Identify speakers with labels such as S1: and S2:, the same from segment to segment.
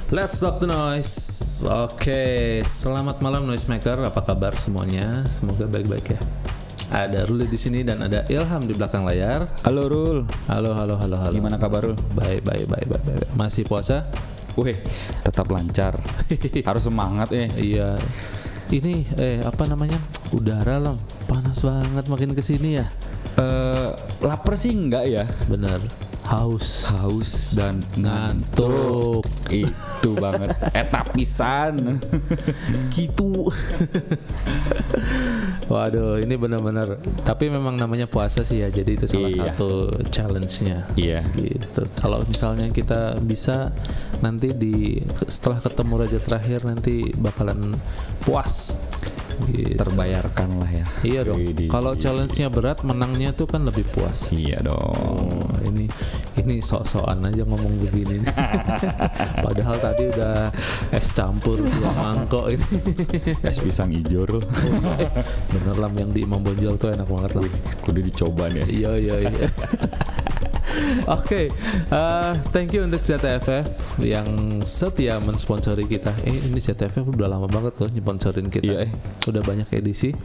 S1: Let's talk the noise. Oke, selamat malam Noisemaker. Apa kabar semuanya? Semoga baik-baik ya. Ada Ruli di sini dan ada Ilham di belakang layar.
S2: Halo Rul.
S1: Halo.
S2: Gimana kabar Rul?
S1: Baik. Masih puasa?
S2: Wih, tetap lancar. Harus semangat
S1: Iya. Ini apa namanya? Udara loh, panas banget makin kesini ya.
S2: Lapar sih enggak ya?
S1: Bener. Haus
S2: dan
S1: ngantuk.
S2: Itu banget. Tapisan.
S1: Gitu. Waduh, ini benar-benar. Tapi memang namanya puasa sih ya. Jadi itu salah satu challenge-nya.
S2: Iya.
S1: Gitu. Kalau misalnya kita bisa nanti setelah ketemu raja terakhir nanti bakalan puas. Gitu.
S2: Terbayarkan lah ya.
S1: Iya dong. Kalau challenge-nya berat, menangnya tuh kan lebih puas.
S2: Iya dong.
S1: Ini sok-sokan aja ngomong begini. Padahal tadi udah es campur 2 mangkok ini.
S2: Es pisang hijau Rul.
S1: Bener lah, yang di Imam Bonjol tuh enak banget lah.
S2: Kudu dicoba nih.
S1: Iya. Oke, thank you untuk ZTFF yang setia mensponsori kita. Ini ZTFF udah lama banget loh sponsorin kita. Udah banyak edisi.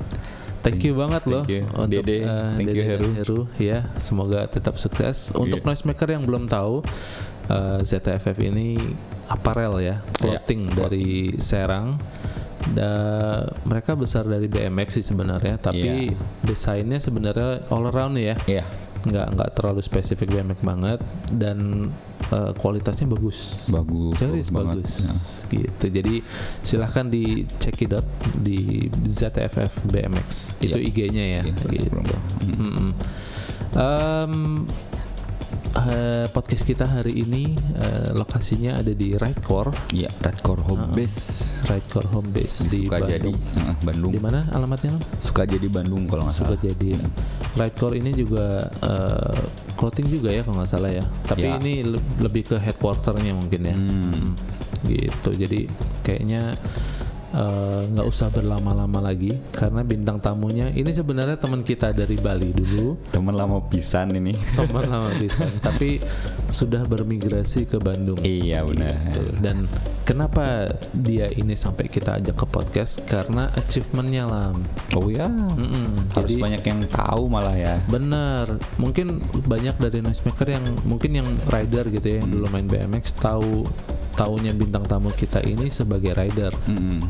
S1: Thank you banget loh untuk
S2: Dede, thank you
S1: Heru. Ya, semoga tetap sukses. Untuk Noisemaker yang belum tahu, ZTFF ini apparel ya, clothing dari Serang. Mereka besar dari BMX sih sebenarnya, tapi desainnya sebenarnya all around ya. Nggak terlalu spesifik BMX banget, dan kualitasnya bagus. Serius bagus. Gitu. Jadi silahkan di check it out di ZFF BMX. Itu IG-nya ya. Gitu. Podcast kita hari ini lokasinya ada di Ridecore.
S2: Iya, Ridecore Home Base.
S1: Ridecore Home Base di
S2: Sukajadi, Bandung.
S1: Di mana alamatnya?
S2: Sukajadi Bandung kalau nggak salah.
S1: Sukajadi. Ridecore ini juga clothing juga ya kalau nggak salah ya. Tapi ini lebih ke headquarternya mungkin ya. Gitu. Jadi kayaknya nggak usah berlama-lama lagi karena bintang tamunya ini sebenarnya teman kita dari Bali dulu.
S2: Teman lama pisan ini.
S1: Teman lama pisan, tapi sudah bermigrasi ke Bandung.
S2: Iya benar.
S1: Gitu. Dan kenapa dia ini sampai kita ajak ke podcast? Karena achievementnya lah.
S2: Oh ya. Harus banyak yang tahu malah ya.
S1: Bener. Mungkin banyak dari Noisemaker yang mungkin yang rider gitu ya, yang dulu main BMX taunya bintang tamu kita ini sebagai rider.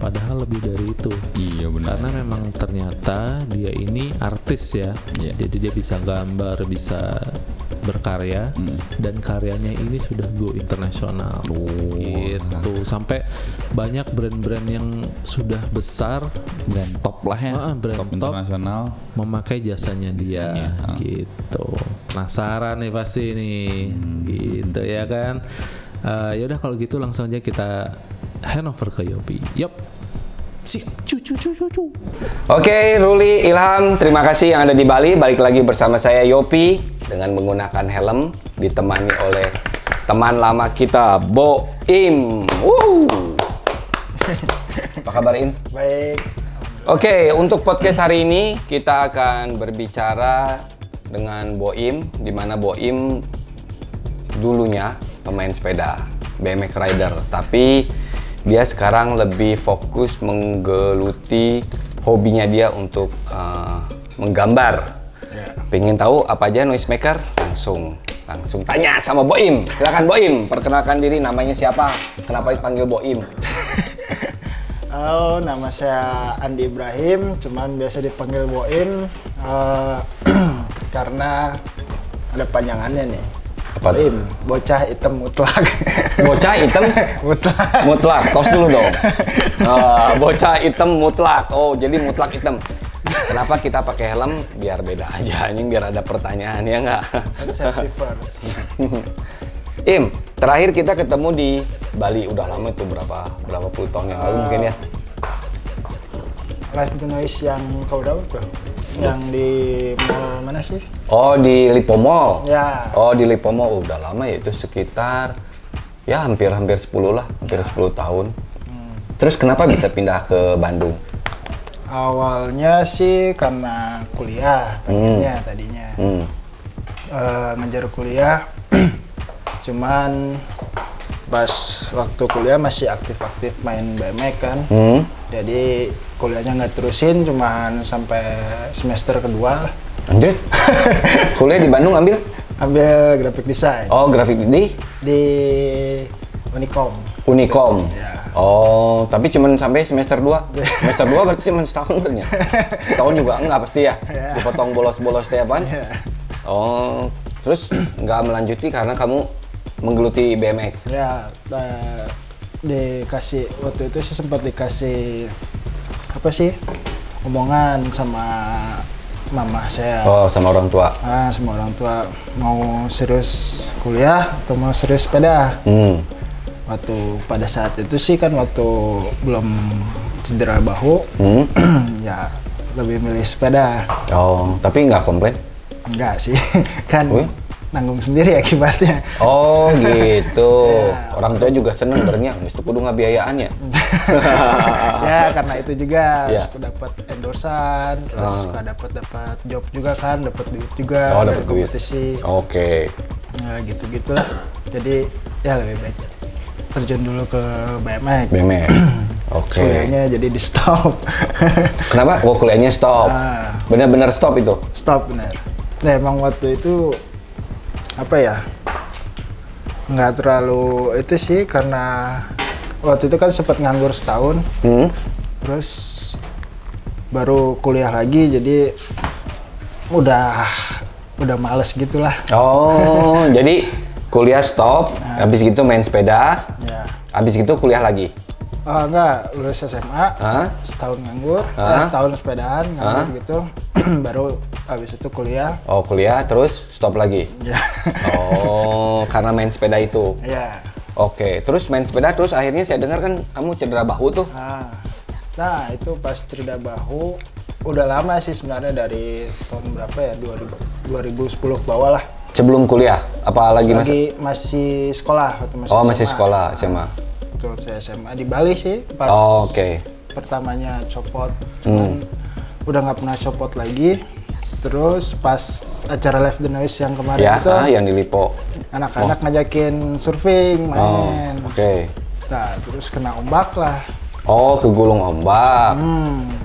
S1: Padahal lebih dari itu.
S2: Iya benar.
S1: Karena memang ternyata dia ini artis ya. Jadi dia bisa gambar, bisa berkarya, dan karyanya ini sudah go internasional. Gitu. Sampai banyak brand-brand yang sudah besar
S2: dan top lah ya.
S1: Brand top
S2: internasional
S1: memakai jasanya dia. Gitu. Penasaran nih pasti nih. Gitu ya kan. Yaudah kalau gitu langsung aja kita handover ke Yopi.
S3: Oke, Ruli, Ilham, terima kasih yang ada di Bali. Balik lagi bersama saya Yopi dengan menggunakan helm, ditemani oleh teman lama kita, Boim. Apa kabar, Im?
S4: Baik.
S3: Oke, untuk podcast hari ini kita akan berbicara dengan Boim, di mana Boim dulunya pemain sepeda, BMX rider, tapi dia sekarang lebih fokus menggeluti hobinya dia untuk menggambar. Pengen tahu apa aja Noisemaker? Langsung tanya sama Boim. Silakan Boim, perkenalkan diri, namanya siapa? Kenapa dipanggil Boim?
S4: Halo, nama saya Andi Ibrahim, cuman biasa dipanggil Boim karena ada panjangannya nih. Boim, bocah hitam mutlak.
S3: Bocah hitam mutlak. Tos dulu dong. Bocah hitam mutlak. Oh, jadi mutlak hitam. Kenapa kita pakai helm? Biar beda aja. Ini biar ada pertanyaan ya nggak?
S4: Safety first.
S3: Im, terakhir kita ketemu di Bali. Udah lama itu, berapa puluh tahun yang lalu mungkin ya?
S4: Live to Noise yang kau dapat tuh? Yang di mall mana sih?
S3: Oh, di Lipo Mall.
S4: Ya.
S3: Oh, di Lipo Mall. Udah lama ya, itu sekitar ya hampir 10 lah, hampir 10 tahun. Terus kenapa bisa pindah ke Bandung?
S4: Awalnya sih karena kuliah, pengennya tadinya.
S3: Hmm.
S4: Ngejar kuliah, cuman pas waktu kuliah masih aktif-aktif main BMX kan. Jadi kuliahnya nggak terusin, cuman sampai semester kedua lah.
S3: Anjir. Kuliah di Bandung ambil
S4: graphic design.
S3: Oh, grafik
S4: Di Unicom. Ya.
S3: Oh, tapi cuman sampai semester 2. Semester 2 berarti cuma setahun kan ya? Setahun juga enggak pasti ya?
S4: Ya.
S3: Dipotong bolos-bolos tiap apaan?
S4: Ya.
S3: Oh, terus nggak melanjuti karena kamu menggeluti BMX?
S4: Ya, dikasih waktu itu sih sempat dikasih apa sih omongan sama mama saya.
S3: Oh, sama orang tua?
S4: Sama orang tua mau serius kuliah atau mau serius sepeda. Waktu pada saat itu sih kan waktu belum cedera bahu, ya lebih milih sepeda.
S3: Oh, tapi nggak komplain?
S4: Enggak sih, kan nanggung sendiri akibatnya.
S3: Oh gitu.
S4: Ya.
S3: Orang tua juga seneng sebenarnya, mesti kudu ngabiayaan ya.
S4: Ya karena itu juga
S3: Ya.
S4: suka dapat endorsan, terus suka dapat job juga kan, dapat duit juga
S3: Oh,
S4: dari
S3: dapat duit.
S4: kompetisi.
S3: Oke.
S4: Nah gitu-gitulah. Jadi ya lebih baik terjun dulu ke BMX.
S3: BMX. Oke.
S4: Kuliahnya jadi di stop.
S3: Kenapa? Oh, kuliahnya stop. Benar-benar stop itu?
S4: Stop benar. Nah emang waktu itu apa ya, nggak terlalu itu sih karena waktu itu kan sempat nganggur setahun, terus baru kuliah lagi jadi udah males gitulah.
S3: Oh, jadi kuliah stop, habis gitu main sepeda,
S4: Ya.
S3: habis gitu kuliah lagi.
S4: Enggak, lulus SMA, setahun nganggur, setahun sepedaan nganggur gitu, baru habis itu kuliah.
S3: Oh, kuliah terus stop lagi.
S4: Ya.
S3: Oh, karena main sepeda itu.
S4: Ya.
S3: Oke, terus main sepeda terus akhirnya saya dengar kan kamu cedera bahu tuh.
S4: Nah itu pas cedera bahu udah lama sih sebenarnya, dari tahun berapa ya, 2010 ke bawah lah.
S3: Sebelum kuliah? Apalagi
S4: masih sekolah waktu masih
S3: Oh,
S4: SMA.
S3: masih sekolah SMA.
S4: Waktu saya SMA di Bali sih pas
S3: Oke.
S4: pertamanya copot, cuman udah nggak pernah copot lagi. Terus pas acara Live the Noise yang kemarin
S3: Ya,
S4: itu
S3: yang di Lipo.
S4: anak-anak ngajakin surfing main.
S3: Oke.
S4: Nah terus kena ombak lah.
S3: Oh, kegulung ombak.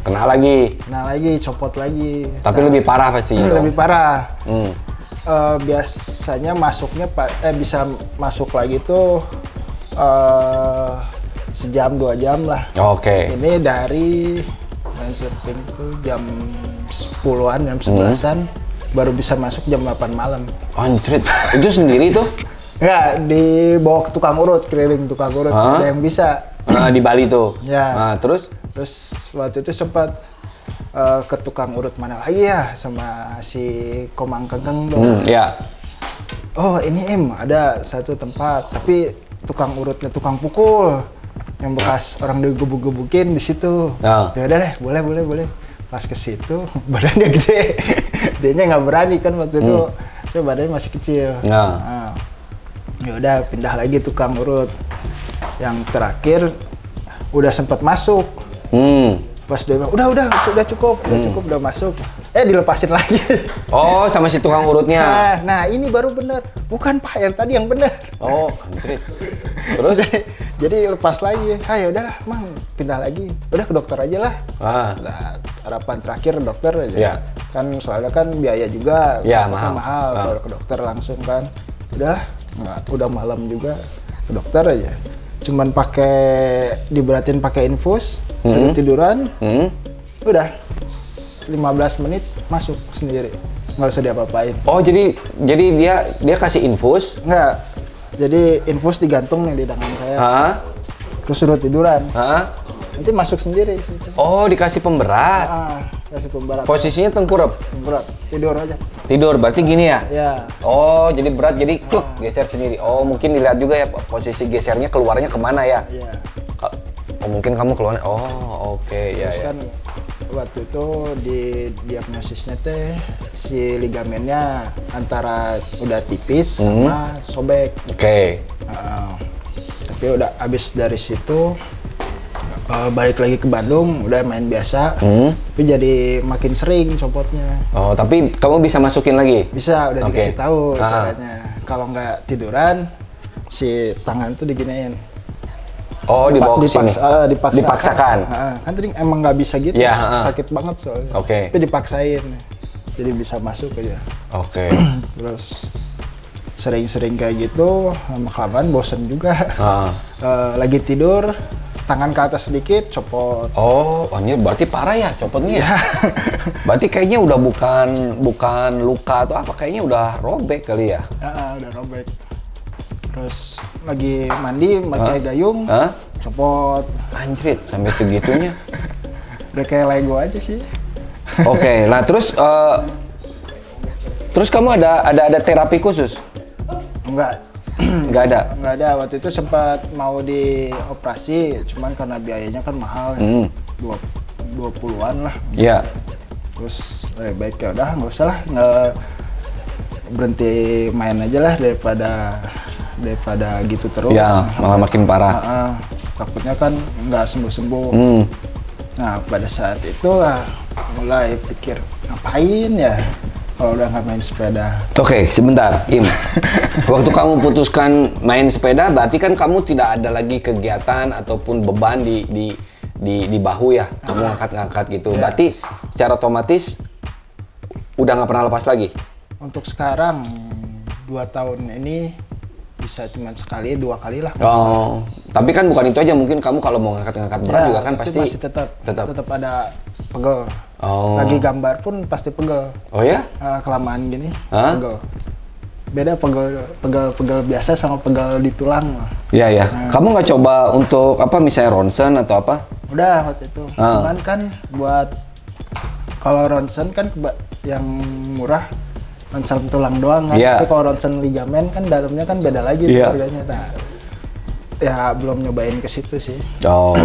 S3: Kena lagi.
S4: Nah lagi copot lagi.
S3: Tapi lebih parah pasti.
S4: Lebih parah.
S3: Hmm.
S4: Biasanya masuknya bisa masuk lagi tuh sejam 2 jam lah.
S3: Oke.
S4: Ini dari main surfing tuh jam 10-an, jam 11-an baru bisa masuk jam 8 malam.
S3: Anjrit, itu sendiri tuh?
S4: Enggak, dibawa ke tukang urut, keliling tukang urut, ada yang bisa.
S3: Di Bali tuh?
S4: Ya.
S3: Nah, terus?
S4: Terus waktu itu sempat ke tukang urut mana lagi ya, sama si Komang Kengkeng dong.
S3: Ya.
S4: Oh ini ada satu tempat, tapi tukang urutnya tukang pukul, yang bekas orang digebuk-gebukin di situ. Ya udah deh, boleh. Pas ke situ, badannya gede, dianya nggak berani kan waktu itu, saya badannya masih kecil. Nah, ya udah pindah lagi tukang urut. Yang terakhir udah sempat masuk. Pas dia bilang, udah cukup, udah masuk. Dilepasin lagi.
S3: Oh, sama si tukang urutnya.
S4: Nah ini baru bener. Bukan Pak, yang tadi yang bener.
S3: Oh, anjrit. Terus?
S4: Jadi lepas lagi. Ya udahlah, Mang, pindah lagi. Udah ke dokter aja lah. Nah, harapan terakhir dokter aja.
S3: Ya.
S4: Kan soalnya kan biaya juga.
S3: Ya, mahal.
S4: Kalau ke dokter langsung kan. Udahlah, udah malam juga, ke dokter aja. Cuman diberatin pakai infus, suruh tiduran. Udah 15 menit masuk sendiri, nggak usah diapa-apain.
S3: Oh, jadi dia kasih infus?
S4: Nggak, jadi infus digantung nih di tangan saya. Terus suruh tiduran. Nanti masuk sendiri.
S3: Oh, dikasih pemberat.
S4: Kasih pemberat.
S3: Posisinya tengkurap.
S4: Tidur aja.
S3: Tidur, berarti gini ya?
S4: Ya.
S3: Oh, jadi berat, jadi kluk, geser sendiri. Oh, mungkin dilihat juga ya posisi gesernya keluarnya kemana ya?
S4: Iya.
S3: Oh, mungkin kamu keluarnya. Oh, oke, ya.
S4: Terus kan waktu itu di diagnosisnya teh si ligamennya antara udah tipis sama sobek.
S3: Oke.
S4: Tapi udah abis dari situ balik lagi ke Bandung, udah main biasa. Tapi jadi makin sering copotnya.
S3: Oh, tapi kamu bisa masukin lagi?
S4: Bisa, udah dikasih tahu caranya. Kalau nggak tiduran, si tangan tuh diginiin.
S3: Oh, dibawa ke sini.
S4: Dipaksakan. Kan tadi emang nggak bisa gitu, sakit banget soalnya.
S3: Oke.
S4: Tapi dipaksain, jadi bisa masuk aja.
S3: Oke.
S4: Terus sering-sering kayak gitu, lama-kelamaan bosen juga. Lagi tidur, tangan ke atas sedikit, copot.
S3: Oh, ini berarti parah ya copotnya ya? Berarti kayaknya udah bukan luka atau apa, kayaknya udah robek kali ya?
S4: Udah robek. Terus lagi mandi pakai gayung, copot.
S3: Anjrit, sampai segitunya.
S4: Udah kayak Lego aja sih.
S3: Oke, nah terus kamu ada terapi khusus?
S4: Enggak.
S3: Nggak ada?
S4: Nggak ada, waktu itu sempat mau dioperasi, cuman karena biayanya kan mahal ya, 20-an lah.
S3: Iya.
S4: Terus baik ya udah nggak usah lah, nggak berhenti main aja lah daripada gitu terus.
S3: Ya, malah makin parah.
S4: Takutnya kan nggak sembuh-sembuh. Nah pada saat itu lah mulai pikir ngapain ya kalau udah nggak main sepeda.
S3: Oke, sebentar, Im. Waktu kamu putuskan main sepeda, berarti kan kamu tidak ada lagi kegiatan ataupun beban di bahu ya, kamu ngangkat-ngangkat gitu.
S4: Ya.
S3: Berarti secara otomatis udah nggak pernah lepas lagi?
S4: Untuk sekarang 2 tahun ini bisa cuma sekali 2 kali lah.
S3: Oh, tapi kan bukan itu aja, mungkin kamu kalau mau ngangkat-ngangkat berat juga kan pasti
S4: masih tetap ada pegel.
S3: Oh.
S4: Lagi gambar pun pasti pegel.
S3: Oh ya?
S4: Kelamaan gini, pegel. Beda pegel biasa sama pegel di tulang.
S3: Iya ya. Kamu nggak coba untuk apa misalnya ronsen atau apa?
S4: Udah waktu itu. Cuman kan buat kalau ronsen kan yang murah ronsen tulang doang kan. Tapi kalau ronsen ligamen kan dalamnya kan beda lagi harganya. Nah, ya belum nyobain ke situ sih.
S3: Oh.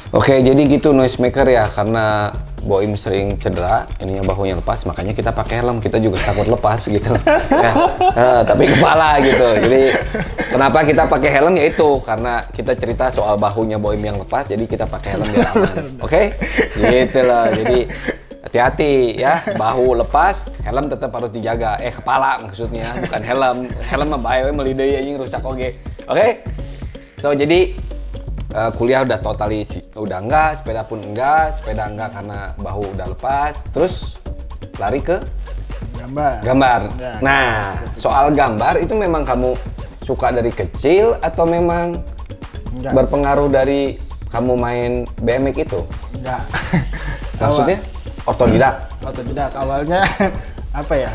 S3: Oke, jadi gitu noisemaker ya, karena Boim sering cedera, ininya bahunya lepas, makanya kita pakai helm, kita juga takut lepas gitu. Ya, tapi kepala gitu. Jadi kenapa kita pakai helm ya itu karena kita cerita soal bahunya Boim yang lepas, jadi kita pakai helm biar aman. Oke? Gitu loh. Jadi hati-hati ya, bahu lepas, helm tetap harus dijaga. Kepala maksudnya, bukan helm. Helm mah bahaya melidai anjing rusak oge. Oke? So jadi kuliah udah totali udah enggak, sepeda enggak karena bahu udah lepas, terus lari ke gambar. Ya, nah, soal gambar itu memang kamu suka dari kecil atau memang berpengaruh dari kamu main BMX itu?
S4: Enggak.
S3: Maksudnya otodidak?
S4: Otodidak, awalnya apa ya?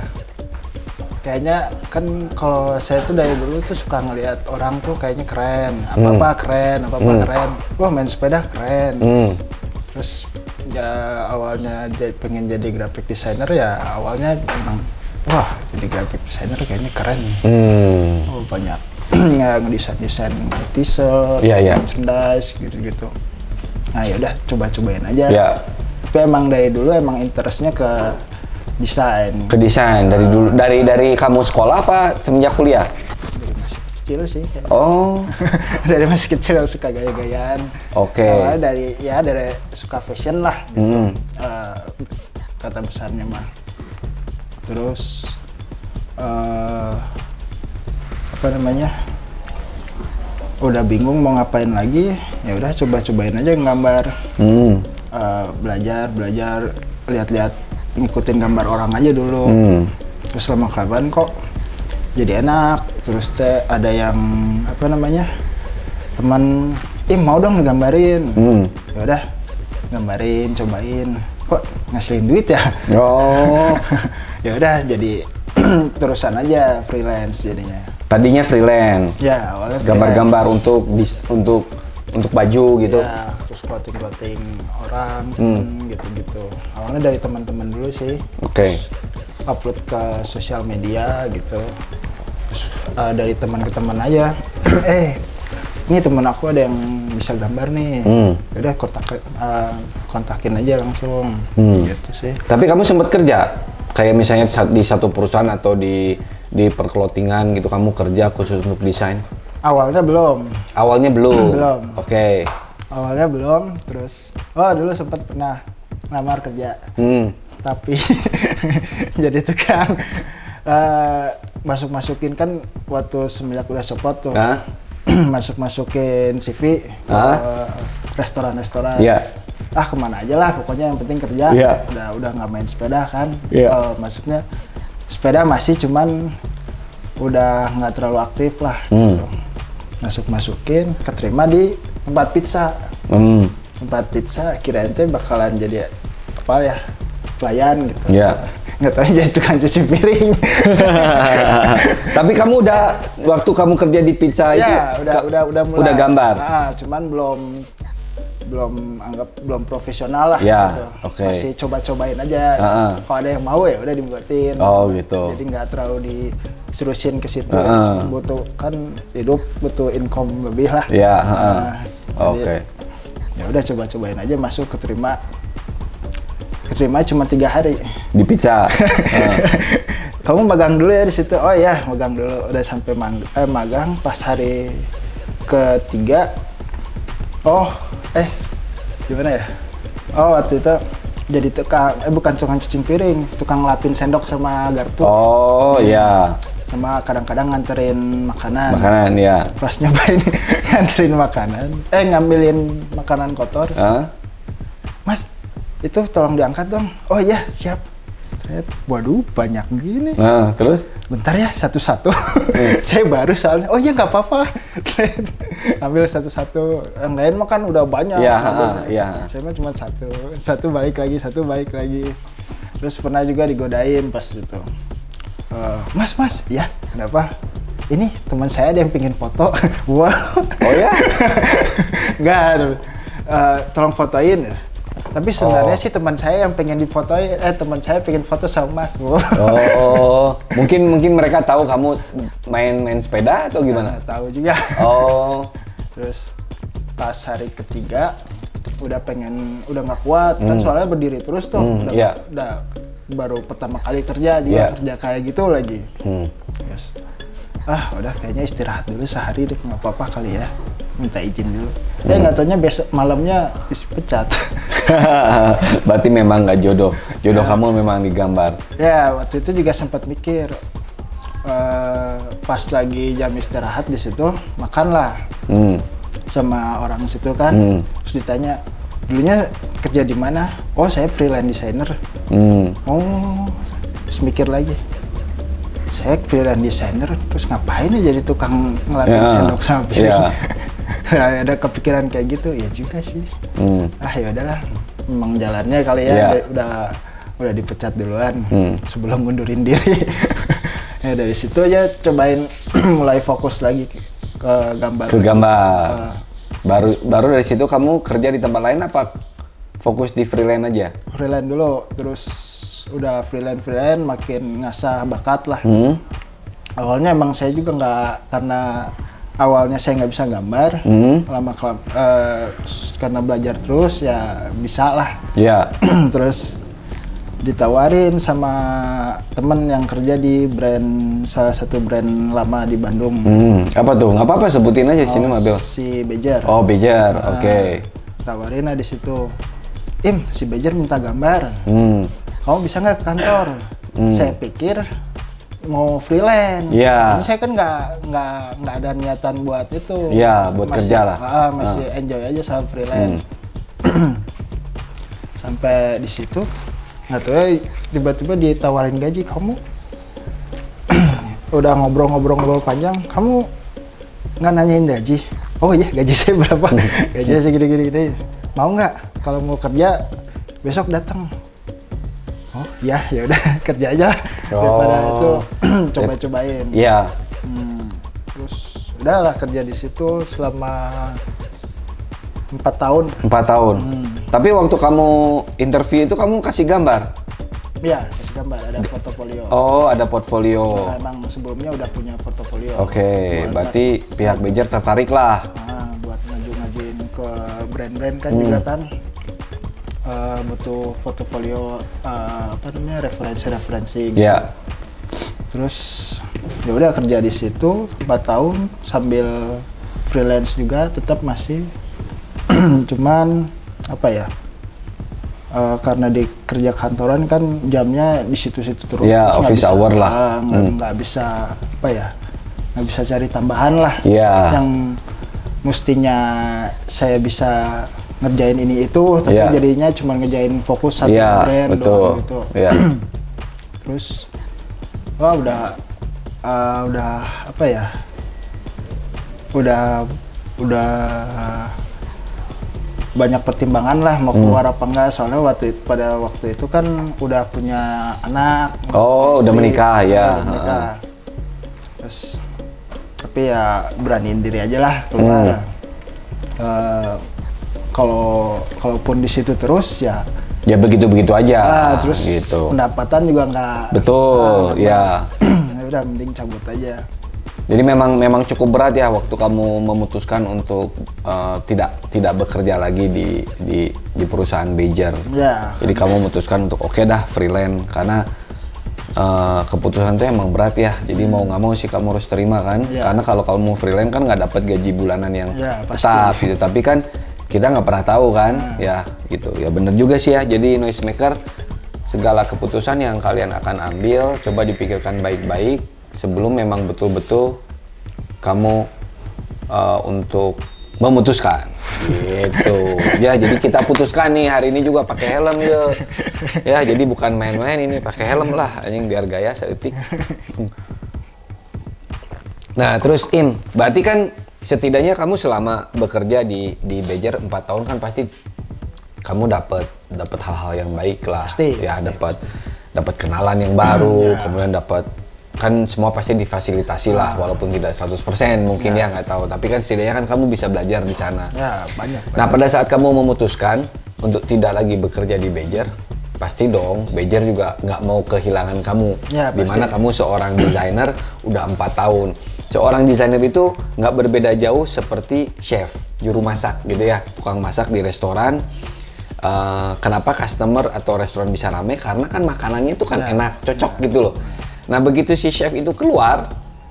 S4: Kayaknya kan kalau saya tuh dari dulu tuh suka ngelihat orang tuh kayaknya keren, apa-apa keren. Wah main sepeda keren. Terus ya awalnya pengen jadi graphic designer ya awalnya memang wah jadi graphic designer kayaknya keren nih. Oh banyak ngedesain t-shirt, merchandise gitu-gitu. Nah yaudah coba-cobain aja. Tapi emang dari dulu emang interestnya ke desain. Ke desain dari dulu, dari kamu sekolah apa semenjak kuliah? Dari masih kecil sih. Oh. Dari masih kecil suka gaya-gayaan. Oke. Dari suka fashion lah. Gitu. Kata besarnya mah. Terus apa namanya? Udah bingung mau ngapain lagi? Ya udah coba-cobain aja nggambar. Belajar, lihat-lihat, ngikutin gambar orang aja dulu. Terus lama-kelamaan kok jadi enak. Terus ada yang apa namanya teman, mau dong ngegambarin. Ya udah gambarin, cobain. Kok ngasihin duit ya? Oh. Ya udah jadi terusan aja freelance jadinya. Tadinya freelance. Ya awalnya gambar-gambar untuk baju gitu. Ya, terus clothing orang gitu-gitu. Awalnya dari teman-teman dulu sih. Oke. Upload ke sosial media gitu. Terus dari teman ke teman aja. Ini teman aku ada yang bisa gambar nih. Udah kontakin aja langsung. Gitu sih. Tapi kamu sempat kerja? Kayak misalnya di satu perusahaan atau di perclothingan gitu kamu kerja khusus untuk desain? Awalnya belum. Awalnya belum? Belum. Oke. Awalnya belum, terus dulu sempat pernah ngelamar kerja. Tapi jadi tukang masuk-masukin kan waktu semenjak udah copot tuh. Masuk-masukin CV ke restoran-restoran. Kemana aja lah, pokoknya yang penting kerja. Udah nggak main sepeda kan. Maksudnya sepeda masih, cuman udah nggak terlalu aktif lah. Gitu. Masuk-masukin, keterima di tempat pizza. Tempat pizza, kirain teh bakalan jadi apa ya, pelayan gitu. Nggak tahu jadi tukang cuci piring.
S3: Tapi kamu udah, waktu kamu kerja di pizza itu
S4: udah mulai.
S3: Udah gambar.
S4: Cuman belum profesional lah gitu. Masih coba-cobain aja. Kalau ada yang mau ya udah dibuatin.
S3: Gitu.
S4: Jadi nggak terlalu diserusin ke situ. Cuma butuh kan hidup butuh income lebih lah. Ya udah coba-cobain aja, masuk, keterima cuma 3 hari
S3: di pizza.
S4: Kamu magang dulu ya di situ. Oh iya, magang dulu. Udah sampai magang pas hari ketiga. Gimana ya? Waktu itu jadi bukan tukang cuci piring, tukang ngelapin sendok sama garpu. Sama kadang-kadang nganterin makanan. Pas nyobain nganterin makanan, ngambilin makanan kotor. Mas, itu tolong diangkat dong. Oh iya, siap. Waduh, banyak gini.
S3: Terus?
S4: Bentar ya, satu-satu. Saya baru soalnya. Oh iya, nggak apa-apa. Ambil satu-satu. Yang lain mah kan udah banyak. Saya mah cuma satu. Satu balik lagi. Terus pernah juga digodain pas itu. Mas, ya, kenapa? Ini teman saya ada yang pengen foto. Wow. Oh ya? Enggak, tolong fotoin ya. Tapi sebenarnya sih teman saya yang pengen difotoin, teman saya pengen foto sama Mas. Wow.
S3: Mungkin mereka tahu kamu main sepeda atau gimana?
S4: Tahu juga. Terus pas hari ketiga udah nggak kuat kan, soalnya berdiri terus tuh. Udah baru pertama kali kerja juga kerja kayak gitu lagi. Yes. Udah kayaknya istirahat dulu sehari deh, nggak apa-apa kali ya, minta izin dulu. Nggak taunya besok malamnya dipecat.
S3: Berarti memang nggak jodoh kamu memang digambar.
S4: Ya, waktu itu juga sempat mikir, pas lagi jam istirahat di situ makanlah sama orang situ kan. Terus ditanya, dulunya kerja di mana? Oh, saya freelance designer. Terus mikir lagi, saya freelance designer, terus ngapain ya jadi tukang ngelapin sendok sama piring? Ada kepikiran kayak gitu, ya juga sih. Ya udahlah, memang jalannya kali ya. Udah dipecat duluan sebelum mundurin diri. Ya dari situ aja cobain mulai fokus lagi ke gambar.
S3: Baru dari situ kamu kerja di tempat lain apa fokus di freelance aja?
S4: Freelance dulu, terus udah freelance makin ngasah bakat lah. Awalnya emang saya juga nggak, karena awalnya saya nggak bisa gambar, karena belajar terus ya bisa lah. Terus ditawarin sama temen yang kerja di salah satu brand lama di Bandung.
S3: Apa tuh? Nggak apa-apa, sebutin aja sini mobil.
S4: Si Bejer.
S3: Oh, Bejer, oke.
S4: Tawarin di situ. Si Bejer minta gambar. Kamu bisa nggak ke kantor? Saya pikir mau freelance. Saya kan nggak ada niatan buat itu.
S3: Buat kerja lah.
S4: Masih enjoy aja sama freelance. Sampai di situ, nggak tahu ya, tiba-tiba ditawarin gaji. Kamu udah ngobrol panjang, kamu nggak nanyain gaji? Oh iya, gaji saya berapa? Gaji saya segini-gini. Mau nggak? Kalau mau kerja besok datang. Oh ya udah kerja aja daripada itu coba-cobain. Terus udahlah kerja di situ selama 4 tahun.
S3: 4 tahun. Tapi waktu kamu interview itu kamu kasih gambar?
S4: Iya, kasih gambar, ada portofolio.
S3: Oh, ada portfolio.
S4: Nah, emang sebelumnya udah punya portofolio.
S3: Oke, berarti pihak Bejer tertarik lah.
S4: Buat ngajuin ke brand-brand kan juga kan. Butuh portofolio, referensi. Terus ya udah kerja di situ 4 tahun sambil freelance juga tetap masih. Cuman karena di kerja kantoran kan jamnya di situ-situ terus.
S3: Ya,
S4: terus
S3: office hour lah.
S4: Nggak bisa apa ya, nggak bisa cari tambahan lah.
S3: Iya.
S4: Yang mestinya saya bisa ngerjain ini itu, tapi jadinya cuma ngerjain fokus satu brand doang gitu. Iya. Terus, wah udah apa ya? Udah banyak pertimbangan lah mau keluar apa enggak, soalnya pada waktu itu kan udah punya anak.
S3: Oh, udah menikah ya.
S4: Menikah. Terus tapi ya beraniin diri aja lah keluar. Kalaupun di situ terus ya
S3: begitu aja.
S4: Terus
S3: gitu.
S4: Pendapatan juga nggak.
S3: Betul, ya.
S4: Udah mending cabut aja.
S3: Jadi memang cukup berat ya waktu kamu memutuskan untuk tidak bekerja lagi di perusahaan Bejer.
S4: Ya.
S3: Jadi kamu memutuskan untuk oke dah freelance karena keputusan itu emang berat ya. Jadi mau nggak mau sih kamu harus terima kan. Ya. Karena kalau kamu freelance kan nggak dapat gaji bulanan yang tetap gitu. Tapi kan kita nggak pernah tahu kan, ya gitu. Ya bener juga sih ya. Jadi noisemaker segala keputusan yang kalian akan ambil coba dipikirkan baik-baik sebelum memang betul-betul kamu untuk memutuskan gitu. Ya jadi kita putuskan nih hari ini juga pakai helm ya. Jadi bukan main-main ini, pakai helm lah anjing biar gaya seetik. Nah terus berarti kan setidaknya kamu selama bekerja di Bejer 4 tahun kan pasti kamu dapat hal-hal yang baik lah.
S4: Pasti,
S3: ya dapat kenalan yang baru, kemudian dapat kan semua pasti difasilitasi lah walaupun tidak 100% mungkin ya nggak tahu, tapi kan setidaknya kan kamu bisa belajar di sana.
S4: Ya, banyak.
S3: Nah, pada saat kamu memutuskan untuk tidak lagi bekerja di Bejer, pasti dong Bejer juga nggak mau kehilangan kamu.
S4: Ya,
S3: dimana kamu seorang desainer udah 4 tahun. Seorang desainer itu nggak berbeda jauh seperti chef, juru masak gitu ya, tukang masak di restoran. Kenapa customer atau restoran bisa rame? Karena kan makanannya itu kan enak, cocok gitu loh. Nah begitu si chef itu keluar,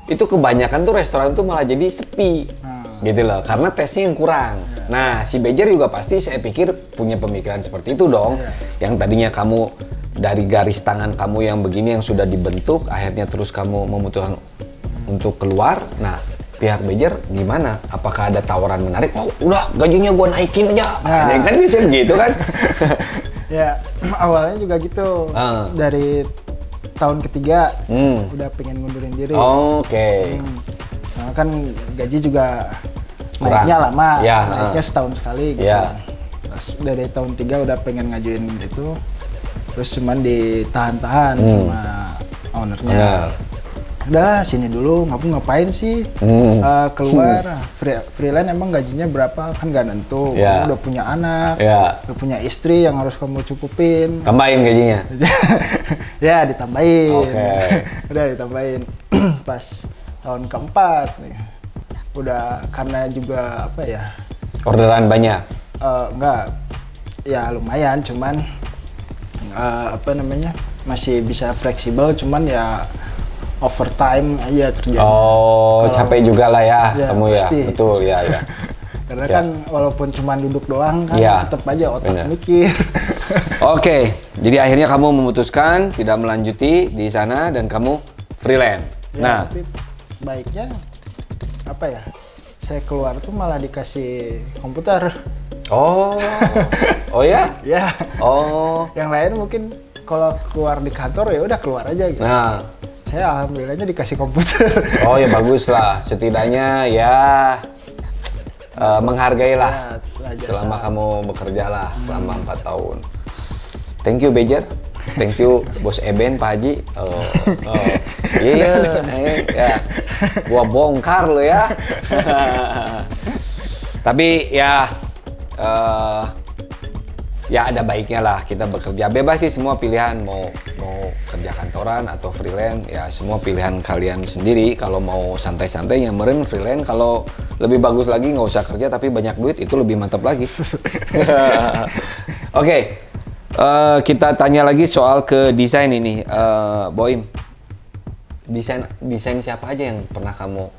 S3: itu kebanyakan tuh restoran tuh malah jadi sepi, gitu loh, karena tesnya yang kurang. Nah si Bejer juga pasti saya pikir punya pemikiran seperti itu dong. Yang tadinya kamu dari garis tangan kamu yang begini yang sudah dibentuk, akhirnya terus kamu memutuskan untuk keluar. Nah pihak Bejer gimana? Apakah ada tawaran menarik? Oh udah gajinya gua naikin aja. Ya kan bisa begitu kan?
S4: Ya awalnya juga gitu. Dari tahun ketiga udah pengen ngundurin diri.
S3: Oke.
S4: Nah, kan gaji juga naiknya lama, naiknya setahun sekali gitu. Terus dari tahun 3 udah pengen ngajuin itu, terus cuman ditahan-tahan sama ownernya. Udah sini dulu, ngapain sih keluar freelance, emang gajinya berapa kan nggak nentu. Kamu udah punya anak, udah punya istri yang harus kamu cukupin.
S3: Tambahin gajinya?
S4: Ya ditambahin.
S3: Udah
S4: ditambahin. Pas tahun keempat nih, udah karena juga apa ya,
S3: orderan banyak?
S4: Enggak, ya lumayan, cuman apa namanya, masih bisa fleksibel, cuman ya overtime aja kerjanya.
S3: Capek juga lah ya kamu
S4: pasti.
S3: Ya, betul ya.
S4: Karena kan walaupun cuma duduk doang kan, tetap aja otak mikir.
S3: Oke, jadi akhirnya kamu memutuskan tidak melanjuti di sana dan kamu freelance. Nah,
S4: tapi baiknya apa ya? Saya keluar tuh malah dikasih komputer.
S3: Oh ya?
S4: Ya. Yang lain mungkin kalau keluar di kantor ya udah keluar aja gitu.
S3: Nah,
S4: saya alhamdulillahnya dikasih komputer.
S3: Oh ya bagus lah, setidaknya ya menghargai lah selama kamu bekerja lah selama 4 tahun. Thank you Bejer, thank you Bos Eben, Pak Haji. Iya, gua bongkar lo ya. Tapi ya ada baiknya lah kita bekerja. Bebas sih semua pilihan, mau kerja kantoran atau freelance, ya semua pilihan kalian sendiri. Kalau mau santai-santai nyamperin freelance, kalau lebih bagus lagi nggak usah kerja tapi banyak duit, itu lebih mantap lagi. Oke, kita tanya lagi soal ke desain ini, Boim. Desain siapa aja yang pernah kamu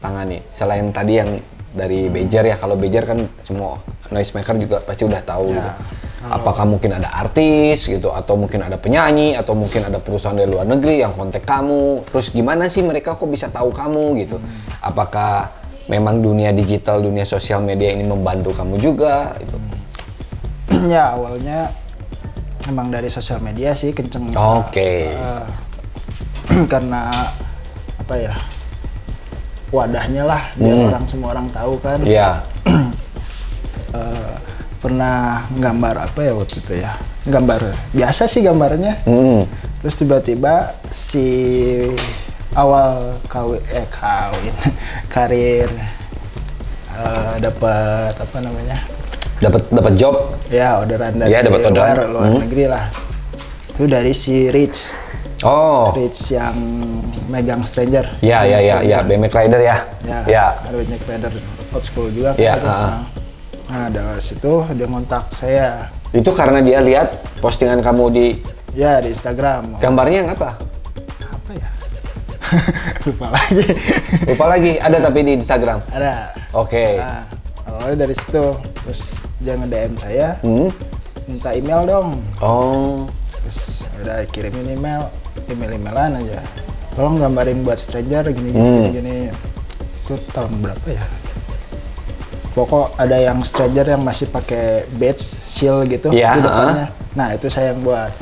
S3: tangani selain tadi yang dari Bejer ya? Kalau Bejer kan semua noisemaker juga pasti udah tahu gitu. Apakah mungkin ada artis gitu, atau mungkin ada penyanyi, atau mungkin ada perusahaan dari luar negeri yang kontak kamu. Terus gimana sih mereka kok bisa tahu kamu gitu? Apakah memang dunia digital, dunia sosial media ini membantu kamu juga gitu?
S4: Ya awalnya emang dari sosial media sih kenceng.
S3: Oke.
S4: Karena apa ya, wadahnya lah biar semua orang tahu kan.
S3: Iya.
S4: Pernah gambar apa ya waktu itu ya, gambar biasa sih gambarnya. Terus tiba-tiba si awal karir dapat apa namanya,
S3: dapat job
S4: ya, orderan dari luar negeri lah. Itu dari si Rich yang megang Stranger.
S3: Ya, BMX Rider ya.
S4: Ada BMX Rider old school juga kan. Nah, dari situ dia ngontak saya.
S3: Itu karena dia lihat postingan kamu di
S4: Instagram.
S3: Gambarnya yang apa?
S4: Apa ya?
S3: Lupa lagi. Ada tapi di Instagram?
S4: Ada.
S3: Oke.
S4: Nah, awalnya dari situ. Terus dia nge-DM saya, minta email dong. Terus udah kirimin email-emailan aja. Tolong gambarin buat Stranger gini. Itu tahun berapa ya? Pokok ada yang Stranger yang masih pakai badge seal gitu di depannya. Nah itu saya yang buat.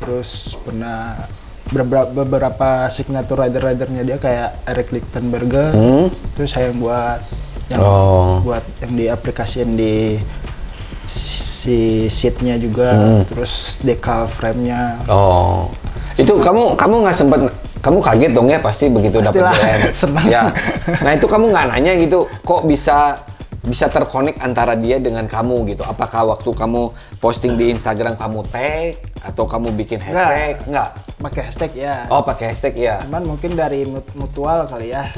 S4: Terus pernah beberapa signature ridernya dia kayak Eric Lichtenberger. Itu saya yang buat. Buat yang diaplikasiin di si seatnya juga. Terus decal frame-nya.
S3: Itu kamu nggak sempet. Kamu kaget dong ya pasti begitu dapat DM.
S4: Senang.
S3: Ya. Nah itu kamu nggak nanya gitu, kok bisa terkonek antara dia dengan kamu gitu? Apakah waktu kamu posting di Instagram kamu tag atau kamu bikin hashtag? Nggak.
S4: Pakai hashtag ya.
S3: Pakai hashtag ya.
S4: Cuman mungkin dari mutual kali ya,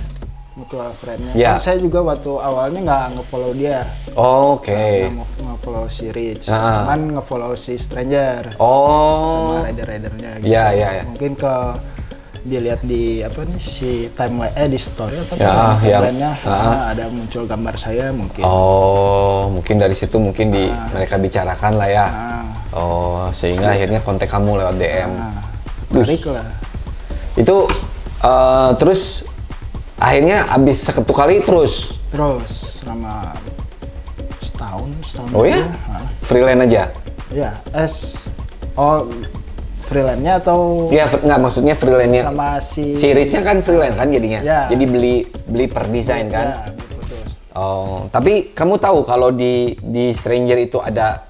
S4: mutual friend-nya.
S3: Ya.
S4: Kan saya juga waktu awalnya nggak nge-follow dia.
S3: Oke.
S4: Nge-follow si Rich, cuman nge-follow si Stranger. Sama rider-ridernya gitu.
S3: Iya.
S4: Mungkin dilihat di apa nih si timeline di story apa timelinenya ada muncul gambar saya mungkin.
S3: Mungkin dari situ mungkin mereka bicarakan lah ya. Sehingga akhirnya kontak kamu lewat DM.
S4: Menarik lah.
S3: Itu terus akhirnya abis seketuk kali terus
S4: selama setahun.
S3: Oh ya? Freelance aja?
S4: Ya, freelance-nya atau?
S3: Iya, nggak maksudnya freelance-nya.
S4: Sama si
S3: Rich-nya kan freelance kan jadinya?
S4: Ya.
S3: Jadi beli per desain kan?
S4: Ya, putus.
S3: Tapi kamu tahu kalau di Stranger itu ada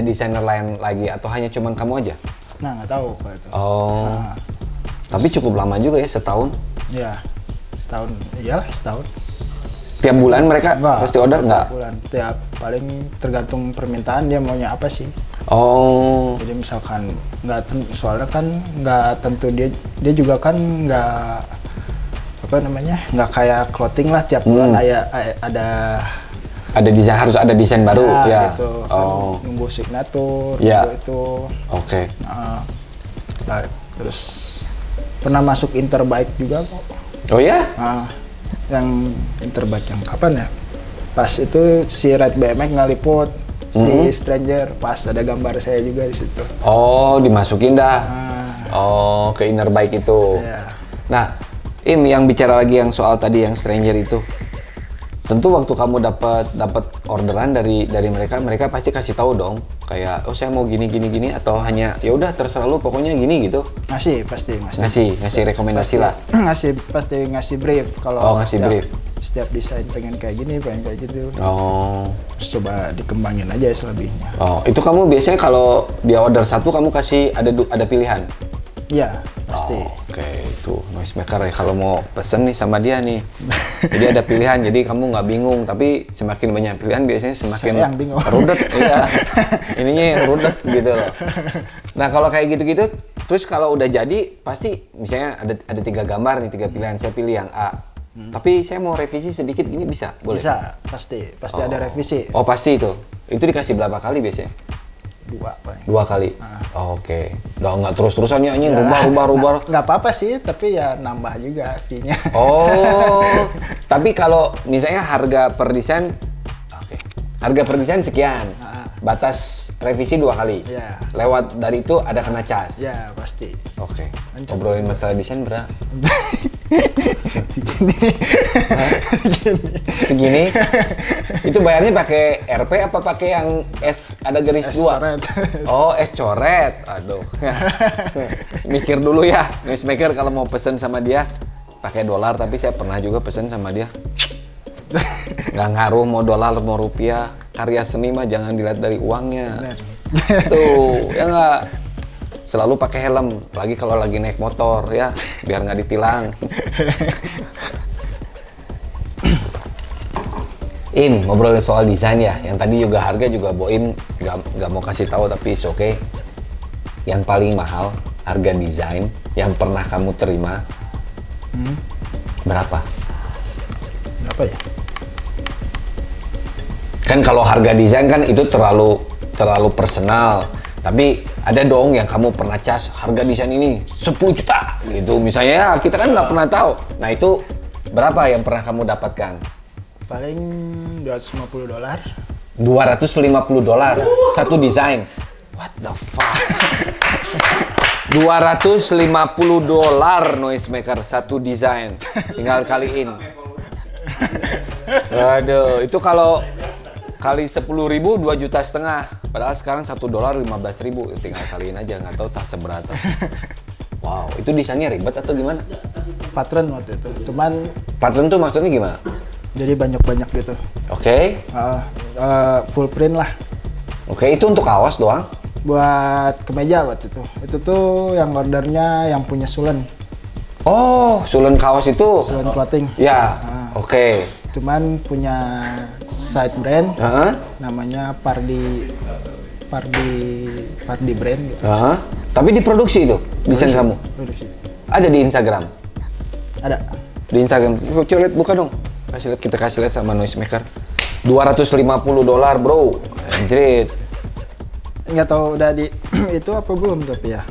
S3: desainer lain lagi atau hanya cuman kamu aja?
S4: Nah, nggak tahu kalau itu.
S3: Tapi cukup lama juga ya, setahun?
S4: Ya, setahun. Iyalah, setahun.
S3: Tiap bulan mereka pasti order nggak?
S4: Tiap bulan. Paling tergantung permintaan dia maunya apa sih. Jadi misalkan soalnya kan nggak tentu dia juga kan nggak apa namanya, nggak kayak clothing lah tiap bulan ada
S3: desain, harus ada desain baru ya.
S4: Gitu. Nunggu signature itu.
S3: Oke.
S4: Nah, terus pernah masuk Interbike juga kok.
S3: Oh ya?
S4: Yang Interbike yang kapan ya? Pas itu si Ride BMX ngaliput si Stranger, pas ada gambar saya juga di situ.
S3: Dimasukin dah. Ke Interbike itu.
S4: Yeah.
S3: Nah, yang bicara lagi yang soal tadi yang Stranger itu. Tentu waktu kamu dapat orderan dari mereka pasti kasih tahu dong, kayak saya mau gini atau hanya ya udah terserah lu pokoknya gini gitu.
S4: Pasti
S3: ngasih rekomendasi lah.
S4: Pasti ngasih brief kalau
S3: brief.
S4: Setiap desain pengen kayak gini, pengen kayak gitu. Terus coba dikembangin aja selebihnya.
S3: Itu kamu biasanya kalau dia order satu kamu kasih ada pilihan?
S4: Iya, pasti.
S3: Oke, itu Noisemaker ya kalau mau pesen nih sama dia nih. Jadi ada pilihan, jadi kamu nggak bingung. Tapi semakin banyak pilihan biasanya semakin rudet. Iya, ininya yang rudet gitu loh. Nah kalau kayak gitu-gitu, terus kalau udah jadi pasti misalnya ada 3 gambar nih, 3 pilihan. Saya pilih yang A. Tapi saya mau revisi sedikit gini bisa? Boleh?
S4: Bisa, pasti ada revisi.
S3: Pasti itu. Itu dikasih berapa kali biasanya?
S4: 2 paling.
S3: 2 kali? Oke. Udah nggak terus-terusan ya, rubah.
S4: Nggak apa-apa sih, tapi ya nambah juga fee-nya.
S3: Tapi kalau misalnya harga per desain, harga per desain sekian. Batas revisi 2 kali.
S4: Ya.
S3: Lewat dari itu ada kena cas.
S4: Ya pasti.
S3: Oke. Ngobrolin masalah desain berapa? Segini. Itu bayarnya pakai RP apa pakai yang S ada garis 2?
S4: Coret.
S3: Oh, S coret. Aduh. Mikir dulu ya, noisemaker kalau mau pesen sama dia pakai dolar, tapi saya pernah juga pesen sama dia. Nggak ngaruh mau dolar mau rupiah, karya seni mah jangan dilihat dari uangnya. Tuh, ya nggak. Selalu pakai helm, lagi kalau lagi naik motor ya, biar nggak ditilang. Im, ngobrolin soal desain ya, yang tadi juga harga juga Boim nggak mau kasih tahu tapi it's okay. Yang paling mahal harga desain yang pernah kamu terima berapa?
S4: Berapa ya?
S3: Kan kalau harga desain kan itu terlalu personal. Tapi ada dong yang kamu pernah cas harga desain ini 10 juta gitu. Misalnya kita kan nggak pernah tahu. Nah itu berapa yang pernah kamu dapatkan?
S4: Paling $250.
S3: $250 satu desain. What the fuck? $250 noisemaker satu desain. Tinggal kaliin. Waduh, itu kalau kali 10.000 2,5 juta. Padahal sekarang $1 15.000. Tinggal kaliin aja, nggak tahu tak seberapa. Wow, itu desainnya ribet atau gimana?
S4: Pattern waktu itu. Cuman
S3: Pattern tuh maksudnya gimana?
S4: jadi banyak-banyak gitu.
S3: Oke.
S4: Full print lah.
S3: Oke, itu untuk kaos doang?
S4: Buat kemeja waktu itu. Itu tuh yang ordernya yang punya Sulen.
S3: Oh, Sulen kaos itu?
S4: Sulen clothing.
S3: Ya, oke.
S4: Cuman punya side brand, namanya Pardi brand gitu.
S3: Tapi diproduksi itu desain kamu?
S4: Produksi.
S3: Ada di Instagram?
S4: Ada.
S3: Di Instagram. Coba lihat, buka dong. Kita kasih lihat sama noisemaker. $250 bro. Anjrit.
S4: Nggak tahu udah di itu apa belum tapi ya.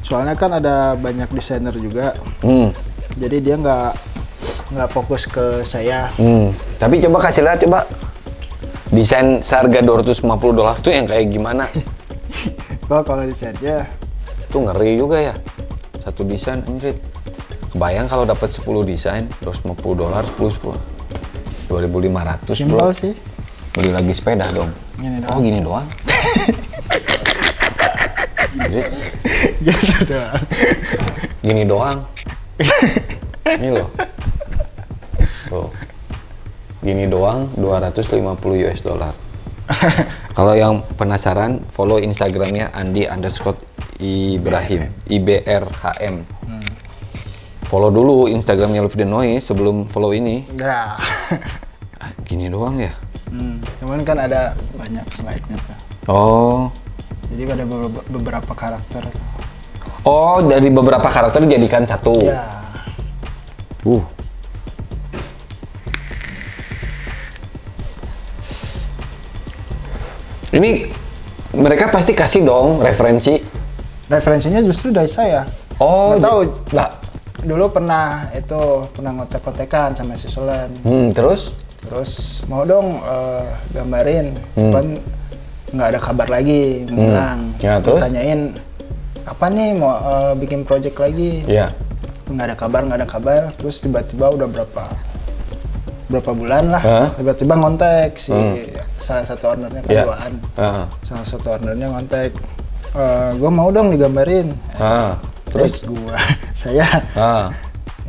S4: Soalnya kan ada banyak desainer juga. Jadi dia nggak fokus ke saya.
S3: Tapi coba kasih lihat coba. Desain seharga $250 tuh yang kayak gimana?
S4: Kalau desainnya
S3: Tuh ngeri juga ya. Satu desain anjrit. Kebayang kalau dapat 10 desain, $250, 10. 2.500
S4: simpel
S3: bro.
S4: sih.
S3: Beli lagi sepeda dong.
S4: Gini doang.
S3: Oh gini doang.
S4: Gitu doang.
S3: Gini doang. Ini loh. Tuh. Gini doang $250. Kalau yang penasaran, follow Instagramnya Andi_Ibrahim, IBRHM. Follow dulu Instagramnya Love the Noise sebelum follow ini.
S4: Ya.
S3: Gini doang ya?
S4: Cuman kan ada banyak slide-nya tuh.
S3: Oh.
S4: Jadi ada beberapa karakter.
S3: Oh, dari beberapa karakter dijadikan satu.
S4: Ya.
S3: Ini mereka pasti kasih dong referensi.
S4: Referensinya justru dari saya.
S3: Oh,
S4: nggak tahu.
S3: Lah.
S4: Dulu pernah ngontek-kontekan sama si Sulen.
S3: Terus
S4: mau dong gambarin, cuman nggak ada kabar lagi, menghilang.
S3: Ya, terus?
S4: Tanyain apa nih mau bikin project lagi?
S3: Ya.
S4: Nggak ada kabar. Terus tiba-tiba udah berapa bulan lah, tiba-tiba ngontek si salah satu ownernya kan duaan. Salah satu ownernya ngontek, gue mau dong digambarin. Terus saya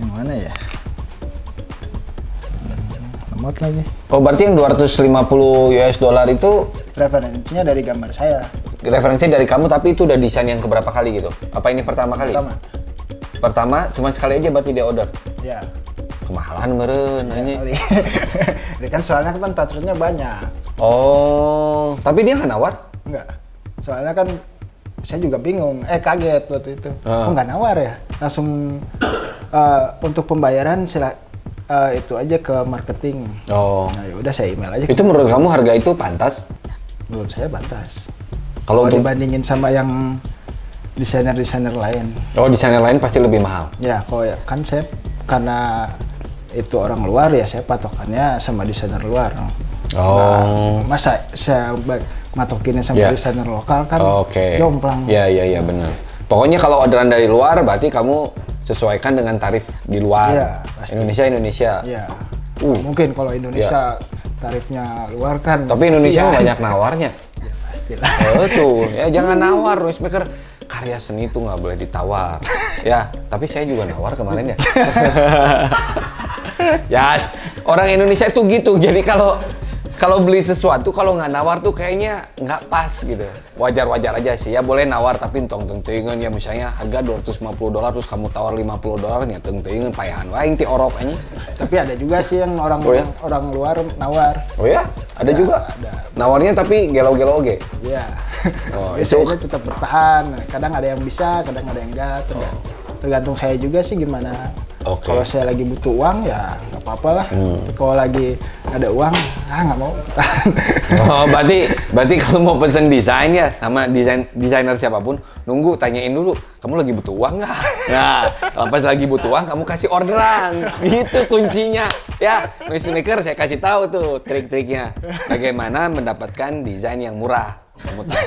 S4: yang mana ya? Lemot lagi.
S3: Oh, berarti yang $250 itu
S4: referensinya dari gambar saya.
S3: Referensi dari kamu, tapi itu udah desain yang keberapa kali gitu? Apa ini pertama kali? Pertama, cuma sekali aja berarti dia order?
S4: Ya.
S3: Kemahalan meren, nanya.
S4: Ini kan soalnya kan patternnya banyak.
S3: Oh, tapi dia nggak nawar?
S4: Enggak. Soalnya kan saya juga bingung, kaget waktu itu. Kok nggak nawar ya? Langsung untuk pembayaran itu aja ke marketing.
S3: Oh.
S4: Nah, yaudah saya email aja.
S3: Itu menurut kamu harga itu pantas?
S4: Menurut saya pantas.
S3: Kalau
S4: dibandingin sama yang desainer-desainer lain.
S3: Oh, desainer lain pasti lebih mahal?
S4: Ya, kan saya karena itu orang luar ya saya patokannya sama desainer luar.
S3: Oh.
S4: Nah, masa saya matokinnya sama desainer lokal kan jomplang.
S3: Iya benar. Pokoknya kalau orderan dari luar berarti kamu sesuaikan dengan tarif di luar.
S4: Iya, pasti.
S3: Indonesia.
S4: Iya. Mungkin kalau Indonesia tarifnya luar kan.
S3: Tapi Indonesia banyak nawarnya.
S4: Ya pastilah.
S3: Tuh, ya jangan nawar noisemaker. Karya seni itu nggak boleh ditawar. Ya, tapi saya juga nawar kemarin ya. Ya, orang Indonesia itu gitu. Jadi kalau beli sesuatu kalau nggak nawar tuh kayaknya nggak pas gitu. Wajar-wajar aja sih ya, boleh nawar tapi tong-tentingan ya, misalnya harga $250 terus kamu tawar $50 nya teng-tentingan payahan wae ti orok anjing.
S4: Tapi ada juga sih yang orang luar nawar.
S3: Oh ya? Ada juga?
S4: Ada.
S3: Nawarnya tapi gelo-gelo oge.
S4: Iya.
S3: Oh,
S4: biasanya tetap bertahan. Kadang ada yang bisa, kadang ada yang enggak. Tergantung saya juga sih gimana. Kalau saya lagi butuh uang ya nggak apa-apa lah. Kalau lagi ada uang, nggak mau.
S3: Oh, berarti kalau mau pesen desain ya sama desainer siapapun, nunggu tanyain dulu, kamu lagi butuh uang nggak? Nah, kalau pas lagi butuh uang, kamu kasih orderan. Itu kuncinya. Ya, noisemaker saya kasih tahu tuh trik-triknya. Bagaimana mendapatkan desain yang murah. Kamu tahu.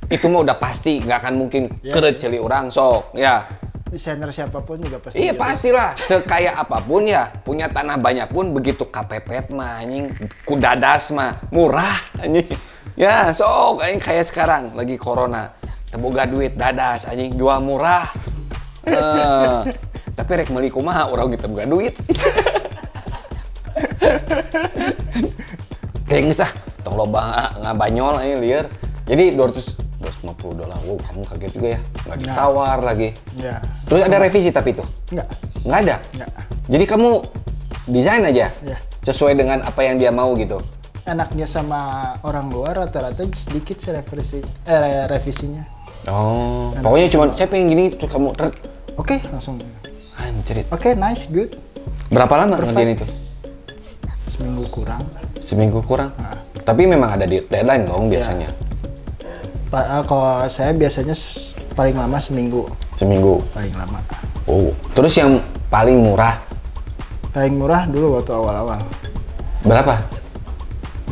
S3: Itu mah udah pasti, nggak akan mungkin keret celi orang sok. Ya.
S4: Desainer siapapun juga pasti.
S3: Iya pastilah, sekaya apapun ya, punya tanah banyak pun begitu kapepet mah anjing, kudadas mah murah anjing. Ya sok anjing kayak sekarang lagi corona, teboga duit dadas anjing jual murah. Tapi rek meuli kumaha urang gitu teboga duit. Geus ah, tong loba ngabanyol anjing lieur. Jadi $250. Wow, kamu kaget juga ya. Nggak ditawar lagi.
S4: Ya.
S3: Terus ada revisi tapi itu? Nggak ada?
S4: Nggak.
S3: Jadi kamu desain aja?
S4: Ya.
S3: Sesuai dengan apa yang dia mau gitu?
S4: Enaknya sama orang luar rata-rata sedikit sih revisinya.
S3: Oh, pokoknya cuma saya pengen gini, terus kamu
S4: Oke, langsung.
S3: Anjir.
S4: Oke, nice, good.
S3: Berapa lama ngerjain itu? Seminggu kurang?
S4: Nah.
S3: Tapi memang ada deadline dong biasanya?
S4: Kalau saya biasanya paling lama seminggu. Paling lama.
S3: Oh, terus yang paling murah?
S4: Paling murah dulu waktu awal-awal.
S3: Berapa?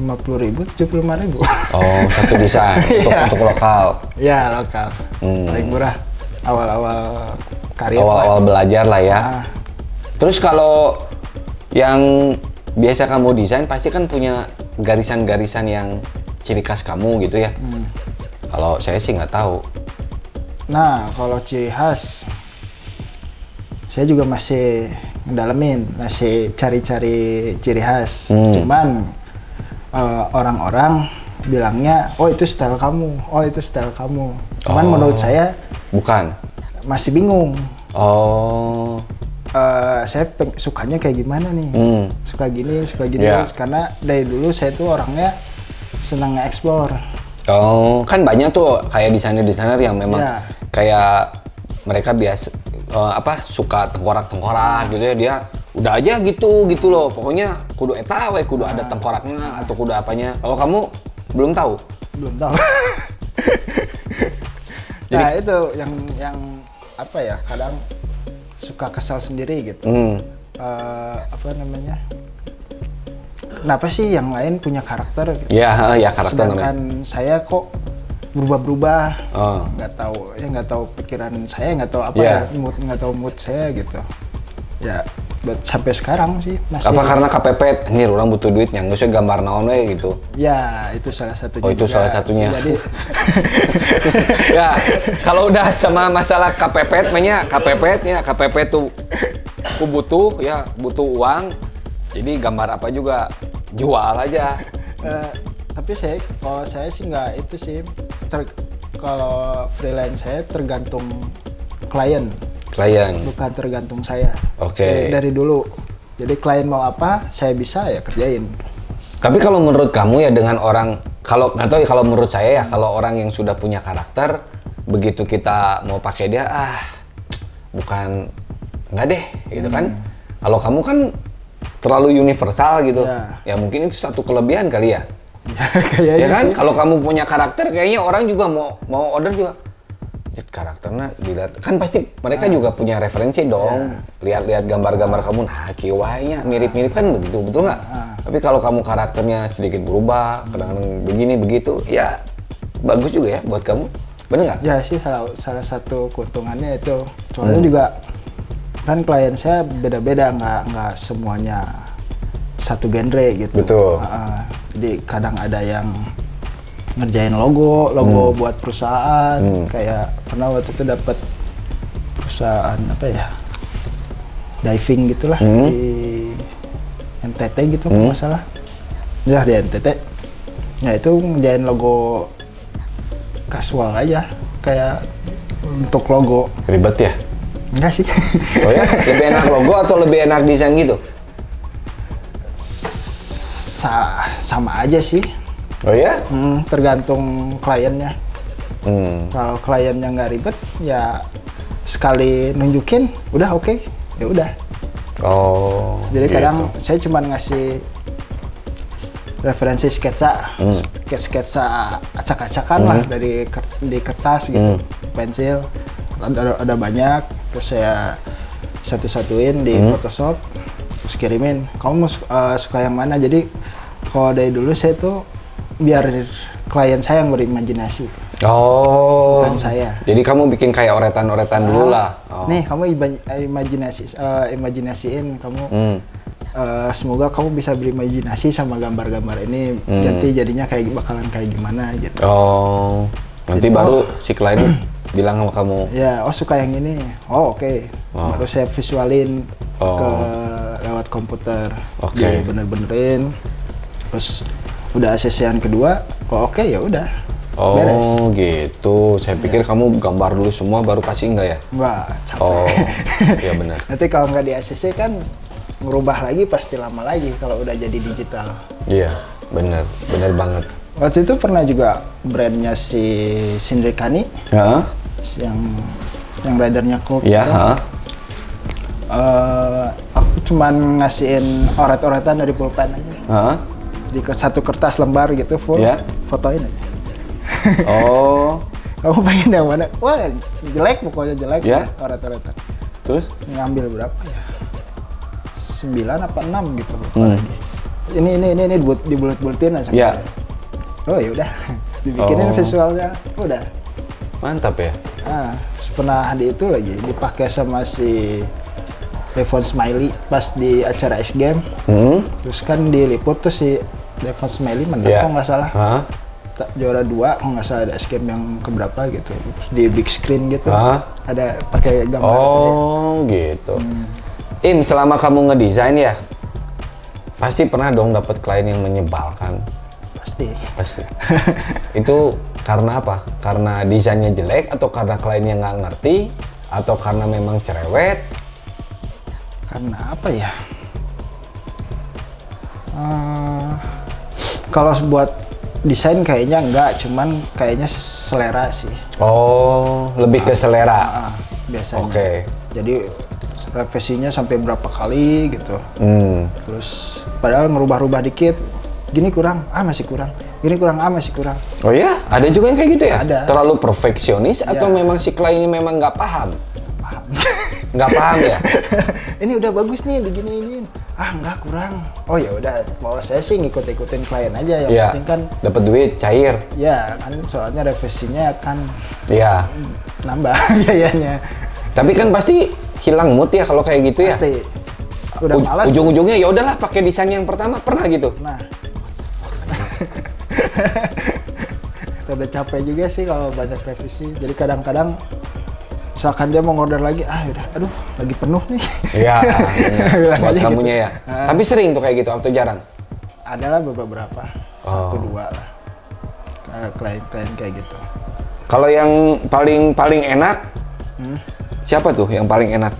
S4: 50.000, 75.000.
S3: Oh, satu desain untuk lokal.
S4: Iya, lokal. Paling murah awal-awal karir.
S3: Awal-awal belajar lah ya. Terus kalau yang biasa kamu desain pasti kan punya garisan-garisan yang ciri khas kamu gitu ya. Kalau saya sih nggak tahu.
S4: Nah, kalau ciri khas, saya juga masih ngedalamin, masih cari-cari ciri khas. Cuman orang-orang bilangnya, oh itu style kamu, oh itu style kamu. Cuman menurut saya
S3: bukan.
S4: Masih bingung.
S3: Oh.
S4: Saya sukanya kayak gimana nih? Suka gini karena dari dulu saya tuh orangnya senang nge-explore.
S3: Oh, kan banyak tuh kayak desainer-desainer yang memang kayak mereka biasa suka tengkorak-tengkorak gitu ya, dia udah aja gitu loh. Pokoknya kudu eta we, kudu ada tengkoraknya atau kudu apanya. Kalau kamu belum tahu?
S4: Belum tahu. Nah, itu yang apa ya, kadang suka kesal sendiri gitu. Apa namanya? Kenapa sih yang lain punya karakter? Gitu?
S3: Ya karakter.
S4: Sedangkan saya kok berubah-berubah, nggak tahu pikiran saya, nggak tahu apa nggak tahu mood saya gitu. Ya, sampai sekarang sih masih.
S3: Apa karena kepepet? Nih orang butuh duit, yang nggak usah gambar naon we gitu.
S4: Ya, itu salah satunya.
S3: Oh, itu juga salah satunya.
S4: Jadi,
S3: ya, kalau udah sama masalah kepepet, kepepet tuh aku butuh uang. Jadi gambar apa juga jual aja.
S4: Tapi kalau saya sih nggak itu sih. Kalau freelance saya tergantung klien. Bukan tergantung saya.
S3: Oke.
S4: Dari dulu. Jadi klien mau apa, saya bisa ya kerjain.
S3: Tapi kalau menurut kamu ya dengan orang, kalau nggak tahu ya, kalau menurut saya ya, kalau orang yang sudah punya karakter, begitu kita mau pakai dia, bukan, nggak deh, gitu kan. Kalau kamu kan terlalu universal gitu, ya mungkin itu satu kelebihan kali ya. Ya kan, kalau kamu punya karakter, kayaknya orang juga mau order juga. karakternya dilihat kan pasti mereka juga punya referensi dong. Lihat-lihat gambar-gambar kamu, nah kiwainya mirip-mirip kan begitu, betul nggak? Tapi kalau kamu karakternya sedikit berubah, kadang-kadang begini begitu, ya bagus juga ya buat kamu, bener nggak?
S4: Ya sih salah satu keuntungannya itu. Soalnya juga kan klien saya beda-beda, nggak semuanya satu genre gitu.
S3: Betul.
S4: Jadi kadang ada yang ngerjain logo buat perusahaan, kayak pernah waktu itu dapat perusahaan apa ya, diving gitulah di NTT gitu kalau nggak salah, ya di NTT. Ya itu ngerjain logo casual aja, kayak untuk logo.
S3: Ribet ya?
S4: Enggak sih.
S3: Oh ya, lebih enak logo atau lebih enak desain gitu?
S4: Sama aja sih.
S3: Oh ya?
S4: Tergantung kliennya. Kalau kliennya nggak ribet, ya sekali nunjukin, udah oke, ya udah.
S3: Oh.
S4: Jadi
S3: gitu.
S4: kadang saya cuma ngasih referensi sketsa, sketsa acak-acakan lah di kertas gitu, pensil. Ada banyak, terus saya satu-satuin di Photoshop, terus kirimin. Kamu mau suka yang mana? Jadi kalau dari dulu saya tuh biar klien saya yang berimajinasi.
S3: Oh.
S4: Bukan saya.
S3: Jadi kamu bikin kayak oretan-oretan dulu lah. Oh.
S4: Nih kamu imajinasiin kamu. Semoga kamu bisa berimajinasi sama gambar-gambar ini. Nanti jadinya bakalan kayak gimana gitu.
S3: Oh. Nanti
S4: jadi,
S3: baru si klien bilang sama kamu.
S4: Ya, suka yang ini. Oh oke. Baru saya visualin lewat komputer.
S3: Oke.
S4: Bener-benerin. Terus udah ACC yang kedua, oke ya udah.
S3: Oh
S4: beres.
S3: Gitu. Saya pikir kamu gambar dulu semua baru kasih enggak ya?
S4: Enggak, capek.
S3: Oh, iya benar.
S4: Nanti kalau nggak di ACC kan ngerubah lagi pasti lama lagi kalau udah jadi digital.
S3: Iya, benar banget.
S4: Waktu itu pernah juga brandnya si Sindrikani, yang ridernya Colt.
S3: Iya.
S4: Aku cuman ngasihin oret-oretan dari pulpen aja. Di satu kertas lembar gitu full, fotoin aja.
S3: Oh.
S4: Kamu pengen yang mana? Wah jelek, pokoknya jelek ya, oret-oretan.
S3: Terus?
S4: Ngambil berapa ya? 9 apa 6 gitu lagi. Ini dibulet-buletin aja. Oh ya udah, dibikinin visualnya, udah.
S3: Mantap ya.
S4: Pernah di itu lagi dipakai sama si Devon Smiley pas di acara X Game. Terus kan diliput tuh si Devon Smiley menang kok nggak salah. Juara 2 kok nggak salah, ada X Game yang keberapa gitu. Terus di big screen gitu. Ada pakai gambar.
S3: Oh gitu. Im, selama kamu ngedesain ya, pasti pernah dong dapat klien yang menyebalkan. Pasti. Itu karena apa? Karena desainnya jelek, atau karena kliennya nggak ngerti, atau karena memang cerewet?
S4: Karena apa ya? Kalau buat desain kayaknya enggak, cuman kayaknya selera sih.
S3: Oh, lebih ke selera.
S4: Biasanya.
S3: Oke.
S4: Jadi revisinya sampai berapa kali gitu. Terus padahal ngerubah-rubah dikit, gini kurang, masih kurang. Gini kurang, masih kurang.
S3: Oh ya? Ada juga yang kayak gitu ya?
S4: Ada.
S3: Terlalu perfeksionis atau memang si kliennya memang nggak paham? Nggak paham ya?
S4: Ini udah bagus nih, diginiin. Enggak, kurang. Oh ya udah, mau saya sih ngikut-ikutin klien aja, yang penting kan
S3: dapat duit cair.
S4: Ya, kan soalnya revisinya kan nambah biayanya.
S3: Tapi kan pasti hilang mood ya kalau kayak gitu ya.
S4: Pasti. Udah malas.
S3: Ujung-ujungnya ya udahlah pakai desain yang pertama, pernah gitu.
S4: Nah. Udah capek juga sih kalau banyak revisi. Jadi kadang-kadang misalkan dia mau order lagi, udah, aduh, lagi penuh nih. Iya,
S3: buat kamunya gitu. Ya. Tapi sering tuh kayak gitu atau jarang?
S4: Adalah beberapa, 1-2 lah. Klien-klien kayak gitu.
S3: Kalau yang paling enak, siapa tuh yang paling enak?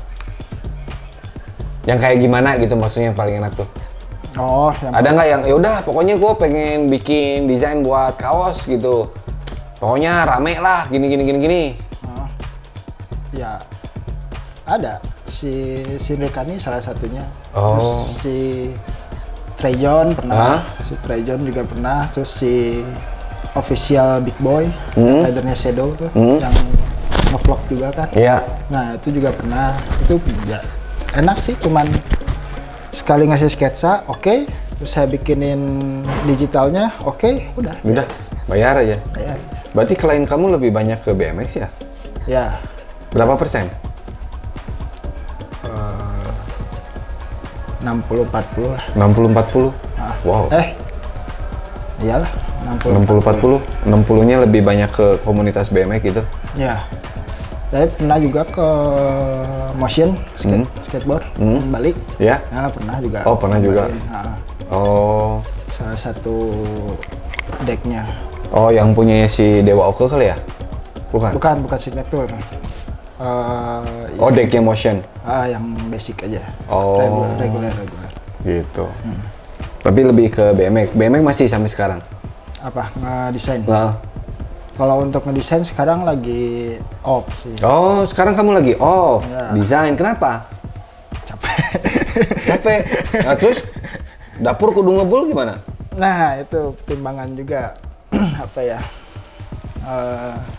S3: Yang kayak gimana gitu maksudnya yang paling enak tuh? Ada nggak yang ya udah pokoknya gue pengen bikin desain buat kaos gitu. Pokoknya rame lah gini.
S4: Ya ada si Rekani salah satunya. Terus si Trejon pernah, si Trejon juga pernah. Terus si official Big Boy, ridernya Shadow tuh, yang ngevlog juga kan.
S3: Iya.
S4: Nah itu juga pernah, itu ya, enak sih, cuman sekali ngasih sketsa, oke. Terus saya bikinin digitalnya, oke, udah.
S3: Udah, bayar aja.
S4: Bayar.
S3: Berarti klien kamu lebih banyak ke BMX ya?
S4: Ya.
S3: Berapa persen?
S4: 60-40 lah.
S3: 60-40?
S4: Ah.
S3: Wow.
S4: Iyalah,
S3: 60-40? 60-nya lebih banyak ke komunitas BMX gitu?
S4: Ya. Saya pernah juga ke motion skateboard Bali.
S3: Ya?
S4: Nah, pernah juga.
S3: Oh, pernah juga.
S4: Nah,
S3: Oh.
S4: salah satu decknya.
S3: Oh, yang punyanya si Dewa Oke kali ya? Bukan?
S4: Bukan signature.
S3: Oh, decknya motion?
S4: Yang basic aja.
S3: Oh.
S4: Regular.
S3: Gitu. Tapi lebih ke BMX. BMX masih sampai sekarang?
S4: Apa? Ngedesain?
S3: Nah.
S4: Kalau untuk ngedesain sekarang lagi off sih.
S3: Oh, sekarang kamu lagi off?
S4: Ya.
S3: Desain, kenapa? Capek? Nah, terus dapur kudu ngebul gimana?
S4: Nah, itu pertimbangan juga. Apa ya?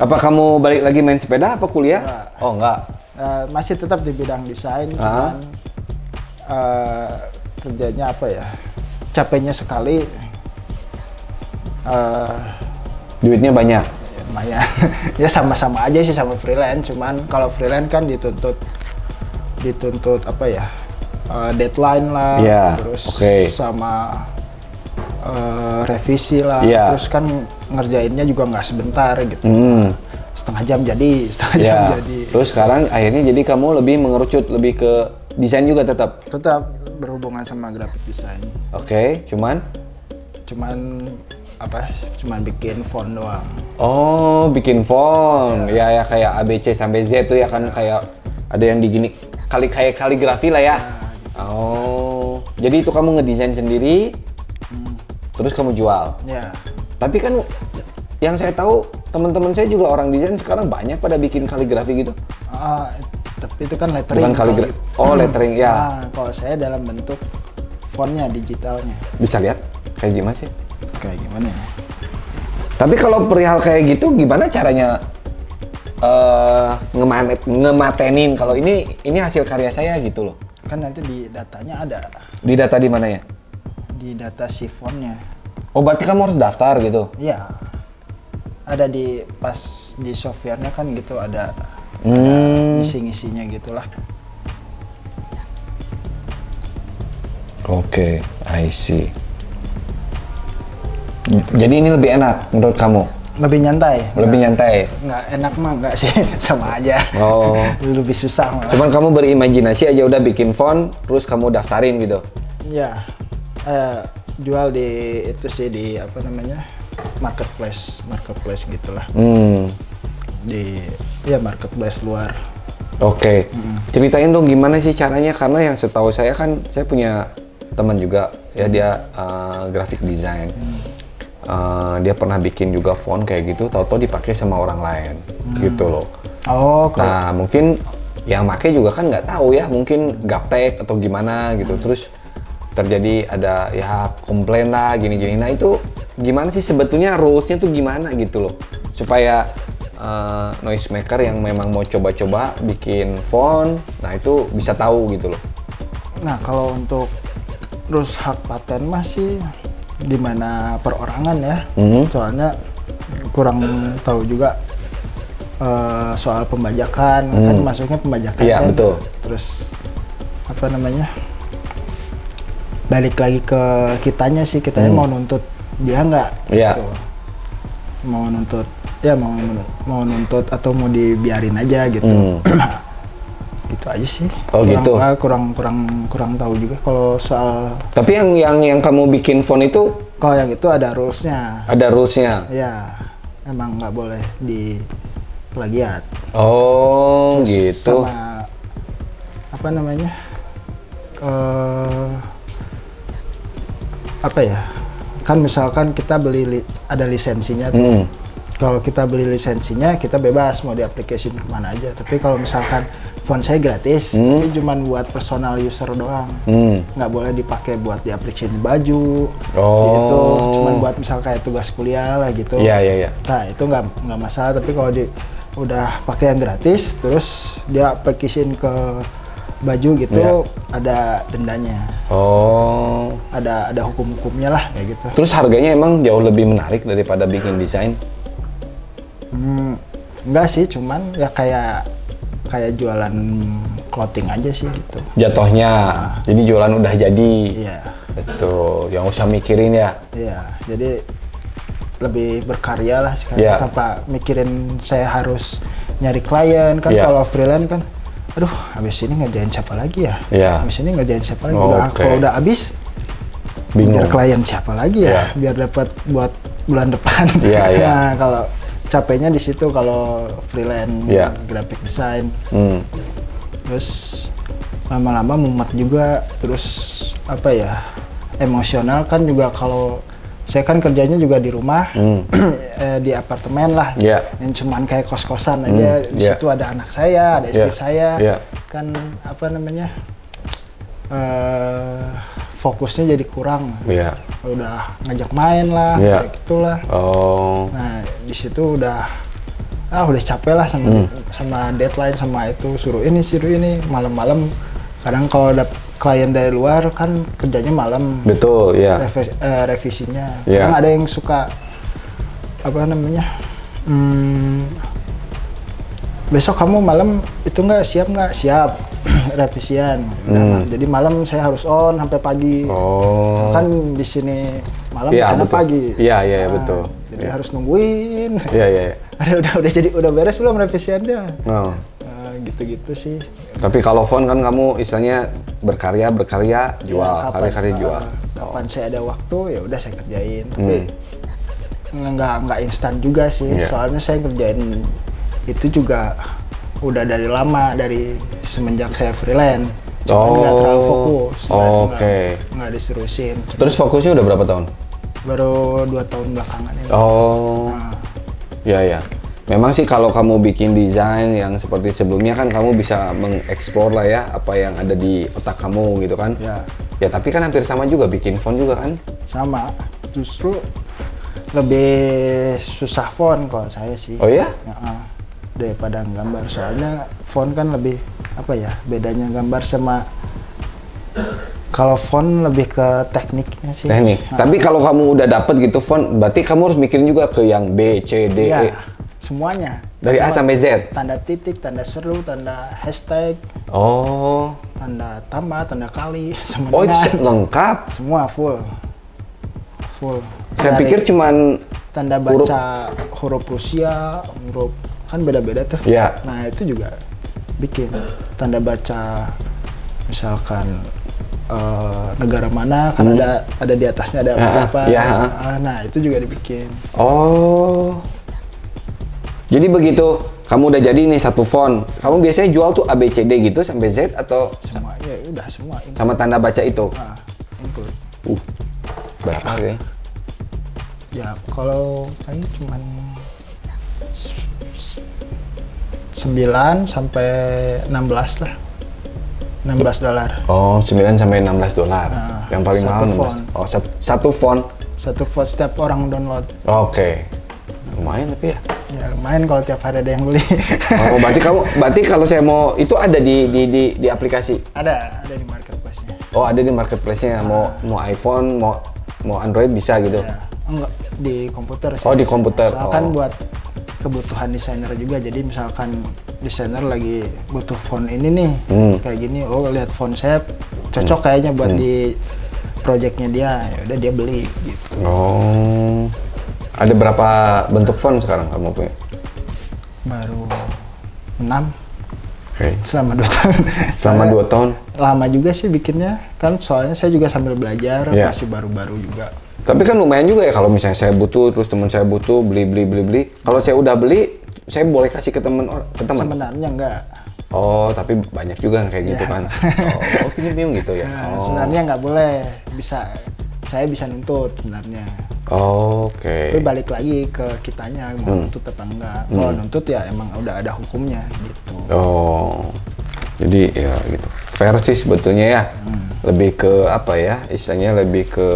S3: Apa kamu balik lagi main sepeda apa kuliah?
S4: Enggak.
S3: Oh, enggak.
S4: Masih tetap di bidang desain, cuman kerjanya apa ya? Capeknya sekali.
S3: Duitnya banyak?
S4: Lumayan. Ya sama-sama aja sih sama freelance, cuman kalau freelance kan dituntut apa ya? Deadline lah,
S3: Yeah,
S4: terus
S3: okay.
S4: sama revisi lah,
S3: Yeah.
S4: terus kan ngerjainnya juga nggak sebentar gitu. Setengah jam jadi.
S3: Terus sekarang akhirnya jadi kamu lebih mengerucut lebih ke desain juga tetap
S4: berhubungan sama graphic design.
S3: Oke, cuman
S4: bikin font doang.
S3: Oh, bikin font. Ya kayak ABC sampai Z tuh ya kan, kayak ada yang digini kayak kaligrafi lah ya. Oh, jadi itu kamu ngedesain sendiri, terus kamu jual.
S4: Ya.
S3: Tapi kan yang saya tahu teman-teman saya juga orang desain sekarang banyak pada bikin kaligrafi gitu.
S4: Tapi itu kan lettering.
S3: Bukan kaligrafi. Oh, lettering ya.
S4: Kalau saya dalam bentuk fontnya, digitalnya.
S3: Bisa lihat kayak gimana sih?
S4: Kayak gimana ya?
S3: Tapi kalau perihal kayak gitu gimana caranya ngematenin kalau ini hasil karya saya gitu loh?
S4: Kan nanti di datanya ada.
S3: Di data di mana ya?
S4: Di data si fontnya.
S3: Oh, berarti kamu harus daftar gitu?
S4: Iya. Ada pas di softwarenya kan gitu ada ngisi-ngisinya gitulah.
S3: Oke, I see. Jadi ini lebih enak menurut kamu?
S4: Lebih nyantai.
S3: Lebih nyantai?
S4: Nggak enak mah nggak sih, sama aja.
S3: Oh.
S4: Lebih susah malah.
S3: Cuman kamu berimajinasi aja udah bikin font, terus kamu daftarin gitu?
S4: Iya. Jual di itu sih di apa namanya marketplace gitulah. Di marketplace luar.
S3: Oke. Ceritain dong gimana sih caranya, karena yang setahu saya kan saya punya teman juga ya, dia graphic design. Dia pernah bikin juga font kayak gitu, tahu-tahu dipakai sama orang lain gitu loh.
S4: Oh.
S3: Nah mungkin yang make juga kan nggak tahu ya, mungkin gaptek atau gimana gitu, terus terjadi ada ya komplain lah gini-gini. Nah itu gimana sih sebetulnya rulesnya tuh gimana gitu loh, supaya noisemaker yang memang mau coba-coba bikin font, nah itu bisa tahu gitu loh.
S4: Nah kalau untuk terus hak paten masih di mana perorangan ya, soalnya kurang tahu juga soal pembajakan, kan masuknya pembajakan
S3: iya,
S4: kan.
S3: Betul.
S4: Terus apa namanya, balik lagi ke kitanya sih, kitanya mau nuntut dia nggak gitu. Mau nuntut ya mau nuntut atau mau dibiarin aja gitu. Gitu aja sih.
S3: Oh gitu.
S4: Kurang tahu juga kalau soal.
S3: Tapi yang kamu bikin font itu?
S4: Kalau yang itu ada rulesnya.
S3: Ada rulesnya.
S4: Ya, emang nggak boleh di plagiat.
S3: Oh.
S4: Terus
S3: gitu.
S4: Sama apa namanya? Apa ya? Kan misalkan kita beli ada lisensinya tuh. Kalau kita beli lisensinya, kita bebas mau diaplikasiin kemana aja. Tapi kalau misalkan font saya gratis, tapi cuma buat personal user doang. Nggak boleh dipakai buat diaplikasiin baju, gitu. Cuma buat misal kayak tugas kuliah lah gitu.
S3: Iya.
S4: Nah itu nggak masalah. Tapi kalau udah pakai yang gratis, terus dia pakein ke baju gitu, ada dendanya.
S3: Oh.
S4: Ada hukum-hukumnya lah kayak gitu.
S3: Terus harganya emang jauh lebih menarik daripada bikin desain?
S4: Enggak sih, cuman ya kayak jualan clothing aja sih gitu.
S3: Jatuhnya, jadi jualan udah jadi.
S4: Iya.
S3: Betul, yang usah mikirin ya.
S4: Iya, jadi lebih berkarya lah sekarang, tanpa mikirin saya harus nyari klien kan. Kalau freelance kan, aduh habis ini ngerjain siapa lagi ya? Habis ini ngerjain siapa lagi? Kalau udah habis, bingung klien siapa lagi ya? Biar dapat buat bulan depan. Nah, kalau capeknya di situ kalau freelance graphic design. Terus lama-lama mumet juga, terus apa ya, emosional kan juga. Kalau saya kan kerjanya juga di rumah, di apartemen lah, yang cuman kayak kos-kosan aja. Di situ ada anak saya, ada istri saya, kan apa namanya, fokusnya jadi kurang. Udah ngajak main lah, kayak gitulah. Nah di situ udah capek lah sama deadline, sama itu suruh ini malam-malam. Kadang kalau ada klien dari luar kan kerjanya malam.
S3: Betul,
S4: revisinya. Kadang ada yang suka apa namanya, besok kamu malam itu siap revisian. Jadi malam saya harus on sampai pagi. Kan di sini malam, di sana pagi.
S3: Betul.
S4: Jadi harus nungguin. Udah beres belum revisiannya? Gitu-gitu sih.
S3: Tapi kalau font kan kamu istilahnya berkarya jual, karya jual.
S4: Kapan saya ada waktu ya udah saya kerjain. Tapi nggak instan juga sih. Soalnya saya kerjain itu juga udah dari lama, dari semenjak saya freelance. Cuman nggak terlalu fokus. Nggak diserusin.
S3: Terus fokusnya udah berapa tahun?
S4: Baru 2 tahun belakangan ini.
S3: Memang sih kalau kamu bikin desain yang seperti sebelumnya kan kamu bisa mengeksplor lah ya apa yang ada di otak kamu gitu kan. Ya tapi kan hampir sama juga bikin font juga kan.
S4: Sama, justru lebih susah font kalau saya sih.
S3: Oh ya?
S4: Daripada gambar, soalnya font kan lebih apa ya, bedanya gambar sama, kalau font lebih ke tekniknya sih.
S3: Tapi kalau kamu udah dapet gitu font, berarti kamu harus mikirin juga ke yang B, C, D, E.
S4: Semuanya.
S3: Dari A sampai Z?
S4: Tanda titik, tanda seru, tanda hashtag. Tanda tambah, tanda kali, sama
S3: itu lengkap?
S4: Semua full.
S3: Saya pikir cuman
S4: tanda baca huruf Rusia, huruf kan beda-beda tuh. Nah itu juga bikin tanda baca, misalkan negara mana kan ada di atasnya ada apa. Nah itu juga dibikin.
S3: Jadi begitu kamu udah jadi nih satu font, kamu biasanya jual tuh A, B, C, D gitu sampai Z atau
S4: semua? Ya udah semua.
S3: Sama tanda baca itu.
S4: Include.
S3: Berapa ya?
S4: Ya kalau kayaknya cuman 9 sampai 16 lah. $16.
S3: 9 sampai $16. Yang paling mahal 16. Satu font.
S4: Satu font setiap orang download.
S3: Lumayan tapi ya.
S4: Ya lumayan kalau tiap hari ada yang beli.
S3: Berarti kalau saya mau itu ada di aplikasi.
S4: Ada di marketplace-nya.
S3: Ada di marketplace-nya. Mau iPhone, mau Android bisa gitu.
S4: Enggak, di komputer sih.
S3: Di komputer.
S4: Kan buat kebutuhan desainer juga. Jadi misalkan desainer lagi butuh font ini nih, kayak gini, lihat font saya cocok kayaknya buat di projectnya dia, ya udah dia beli gitu.
S3: Ada berapa bentuk font sekarang kamu punya?
S4: Baru 6. Selama 2 tahun.
S3: Selama 2 tahun?
S4: Lama juga sih bikinnya, kan soalnya saya juga sambil belajar, masih baru-baru juga.
S3: Tapi kan lumayan juga ya kalau misalnya saya butuh, terus teman saya butuh, beli. Kalau saya udah beli, saya boleh kasih ke teman?
S4: Sebenarnya enggak.
S3: Tapi banyak juga kayak gitu kan. Ini bingung gitu ya.
S4: Sebenarnya nggak boleh, saya bisa nuntut sebenarnya.
S3: Tapi
S4: balik lagi ke kitanya mau nuntut apa enggak. Kalau nuntut ya emang udah ada hukumnya gitu.
S3: Jadi ya gitu. Fair sih sebetulnya ya. Lebih ke apa ya? Istilahnya lebih ke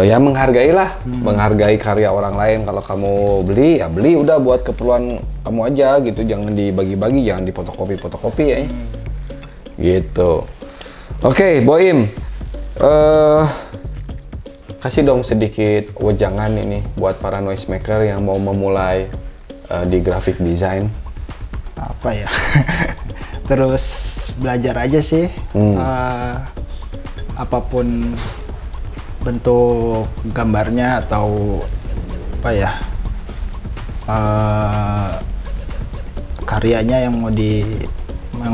S3: ya menghargai karya orang lain. Kalau kamu beli ya beli udah buat keperluan kamu aja gitu, jangan dibagi-bagi, jangan dipotokopi ya. Gitu. Oke, Boim, kasih dong sedikit wejangan ini buat para noisemaker yang mau memulai di graphic design.
S4: Apa ya? Terus belajar aja sih. Apapun bentuk gambarnya atau apa ya, karyanya yang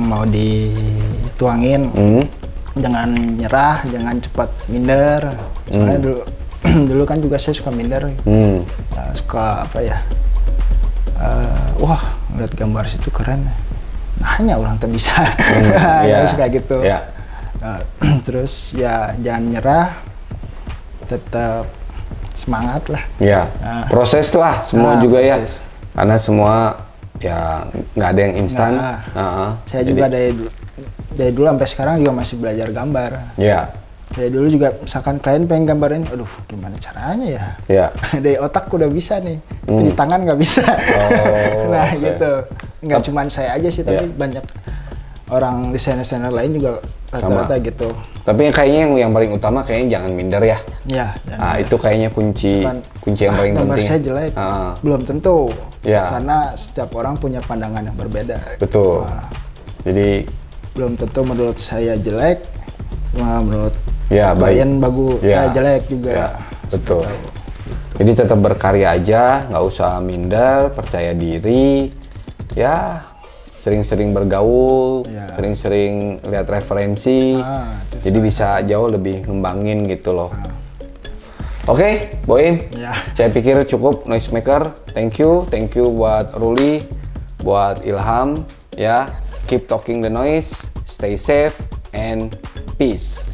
S4: mau dituangin, jangan nyerah, jangan cepat minder. Soalnya dulu kan juga saya suka minder, suka apa ya, wah ngeliat gambar situ keren, hanya orang tak bisa, suka gitu. Terus ya jangan nyerah, tetap semangat lah.
S3: Proses lah semua juga proses. Ya, karena semua ya nggak ada yang instan.
S4: Saya juga dari dulu sampai sekarang juga masih belajar gambar. Dari dulu juga misalkan klien pengen gambarin, aduh gimana caranya ya? Dari otak udah bisa nih, di tangan nggak bisa. Gitu. Nggak cuma saya aja sih, tapi banyak orang desainer-desainer lain juga rata-rata gitu.
S3: Tapi kayaknya yang paling utama kayaknya jangan minder ya. Itu kayaknya kunci yang paling
S4: gambar
S3: penting.
S4: Saya jelek, belum tentu. Karena setiap orang punya pandangan yang berbeda.
S3: Betul. Jadi
S4: belum tentu menurut saya jelek, menurut
S3: klien
S4: bagus, jelek juga.
S3: Betul. Jadi tetap berkarya aja, nggak usah minder, percaya diri. Sering-sering bergaul, sering-sering lihat referensi, jadi bisa jauh lebih ngembangin gitu loh. Oke, Boim, saya pikir cukup noisemaker. Thank you buat Ruli, buat Ilham, ya. Keep talking the noise, stay safe and peace.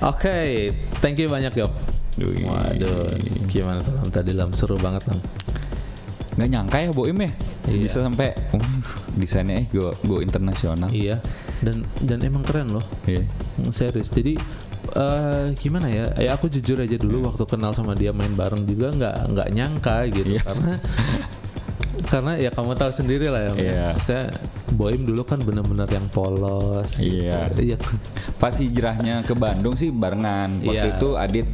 S1: Oke, thank you banyak Yop. Waduh, gimana tadi Lam, seru banget Lam.
S2: Nggak nyangka ya Boim ya, bisa sampai desainnya go internasional.
S1: Iya, dan emang keren loh. Serius. Jadi gimana ya? Aku jujur aja dulu waktu kenal sama dia main bareng juga nggak nyangka gitu, karena ya kamu tahu sendiri lah ya. Saya Boim dulu kan benar-benar yang polos.
S2: Pas hijrahnya ke Bandung sih barengan. Waktu itu Adit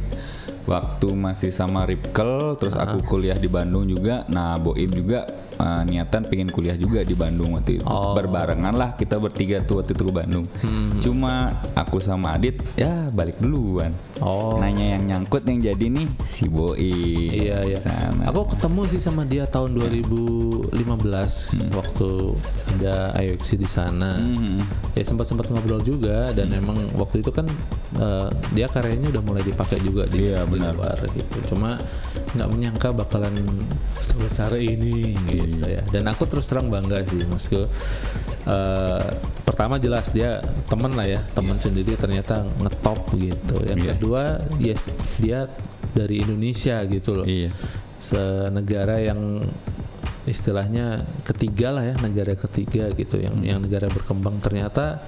S2: waktu masih sama Ripkel, terus aku kuliah di Bandung juga. Nah, Boim juga niatan pengen kuliah juga di Bandung waktu itu. Berbarengan lah kita bertiga tuh waktu itu ke Bandung. Cuma aku sama Adit ya balik duluan. Nanya yang nyangkut yang jadi nih si Boim.
S1: Aku ketemu sih sama dia tahun 2015 waktu ada IOXC di sana. Ya sempat ngobrol juga, dan emang waktu itu kan dia karyanya udah mulai dipakai juga di luar gitu. Cuma nggak menyangka bakalan sebesar ini gitu ya. Dan aku terus terang bangga sih Masku. Pertama jelas dia temen lah ya, temen sendiri ternyata ngetop gitu. Yang kedua dia dari Indonesia gitu loh. Senegara yang istilahnya ketiga lah ya, negara ketiga gitu, yang negara berkembang, ternyata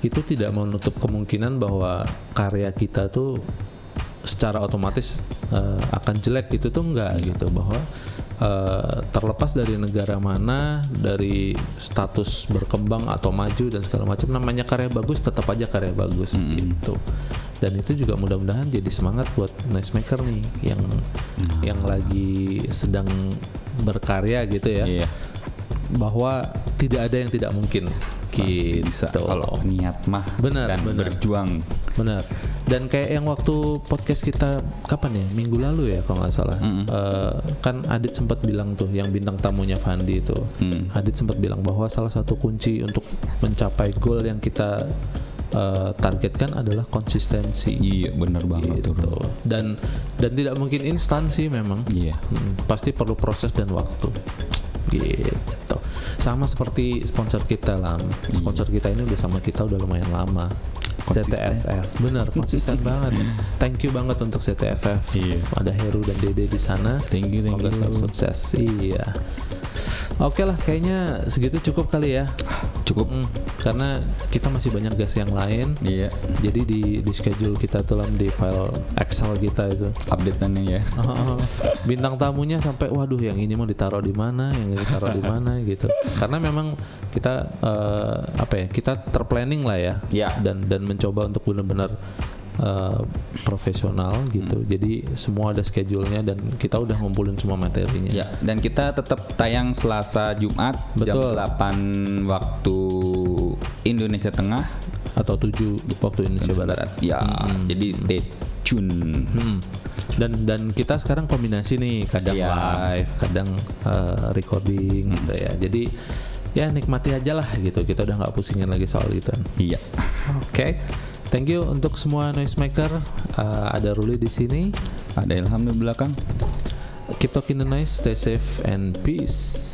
S1: itu tidak menutup kemungkinan bahwa karya kita tuh secara otomatis akan jelek gitu tuh enggak gitu, bahwa terlepas dari negara mana, dari status berkembang atau maju dan segala macam, namanya karya bagus tetap aja karya bagus gitu. Dan itu juga mudah-mudahan jadi semangat buat noisemaker nih yang lagi sedang berkarya gitu ya. Bahwa tidak ada yang tidak mungkin.
S2: Bisa kalau niat mah
S1: benar.
S2: berjuang.
S1: Benar. Dan kayak yang waktu podcast kita kapan ya, minggu lalu ya kalau nggak salah, kan Adit sempat bilang tuh, yang bintang tamunya Fandi itu, Adit sempat bilang bahwa salah satu kunci untuk mencapai goal yang kita targetkan adalah konsistensi.
S2: Benar banget
S1: gitu. Dan tidak mungkin instan sih memang. Pasti perlu proses dan waktu. Gitu. Sama seperti sponsor kita lah. Sponsor kita ini udah sama kita udah lumayan lama. CTFF, bener konsisten banget. Thank you banget untuk CTFF. Ada Heru dan Dede di sana.
S2: Thank you.
S1: Semoga selalu sukses. Oke lah, kayaknya segitu cukup kali ya.
S2: Cukup.
S1: Karena kita masih banyak gas yang lain.
S2: Iya.
S1: Jadi di schedule kita tuh di file Excel kita itu.
S2: Update-annya ya.
S1: Bintang tamunya sampai waduh yang ini mau ditaruh di mana, yang ini ditaruh di mana gitu. Karena memang kita kita terplanning lah ya.
S2: Iya.
S1: Dan mencoba untuk benar-benar profesional gitu. Jadi semua ada schedule-nya dan kita udah ngumpulin semua materinya.
S2: Ya, dan kita tetap tayang Selasa Jumat.
S1: Betul.
S2: Jam 8 waktu Indonesia Tengah
S1: atau 7 waktu Indonesia Barat.
S2: Ya, jadi stay tune.
S1: Dan kita sekarang kombinasi nih, kadang live, kadang recording gitu ya. Jadi ya nikmati aja lah gitu. Kita udah nggak pusingin lagi soal itu.
S2: Iya.
S1: Oke. Thank you untuk semua noisemaker. Ada Ruli di sini,
S2: ada Ilham di belakang.
S1: Keep talking the noise, stay safe and peace.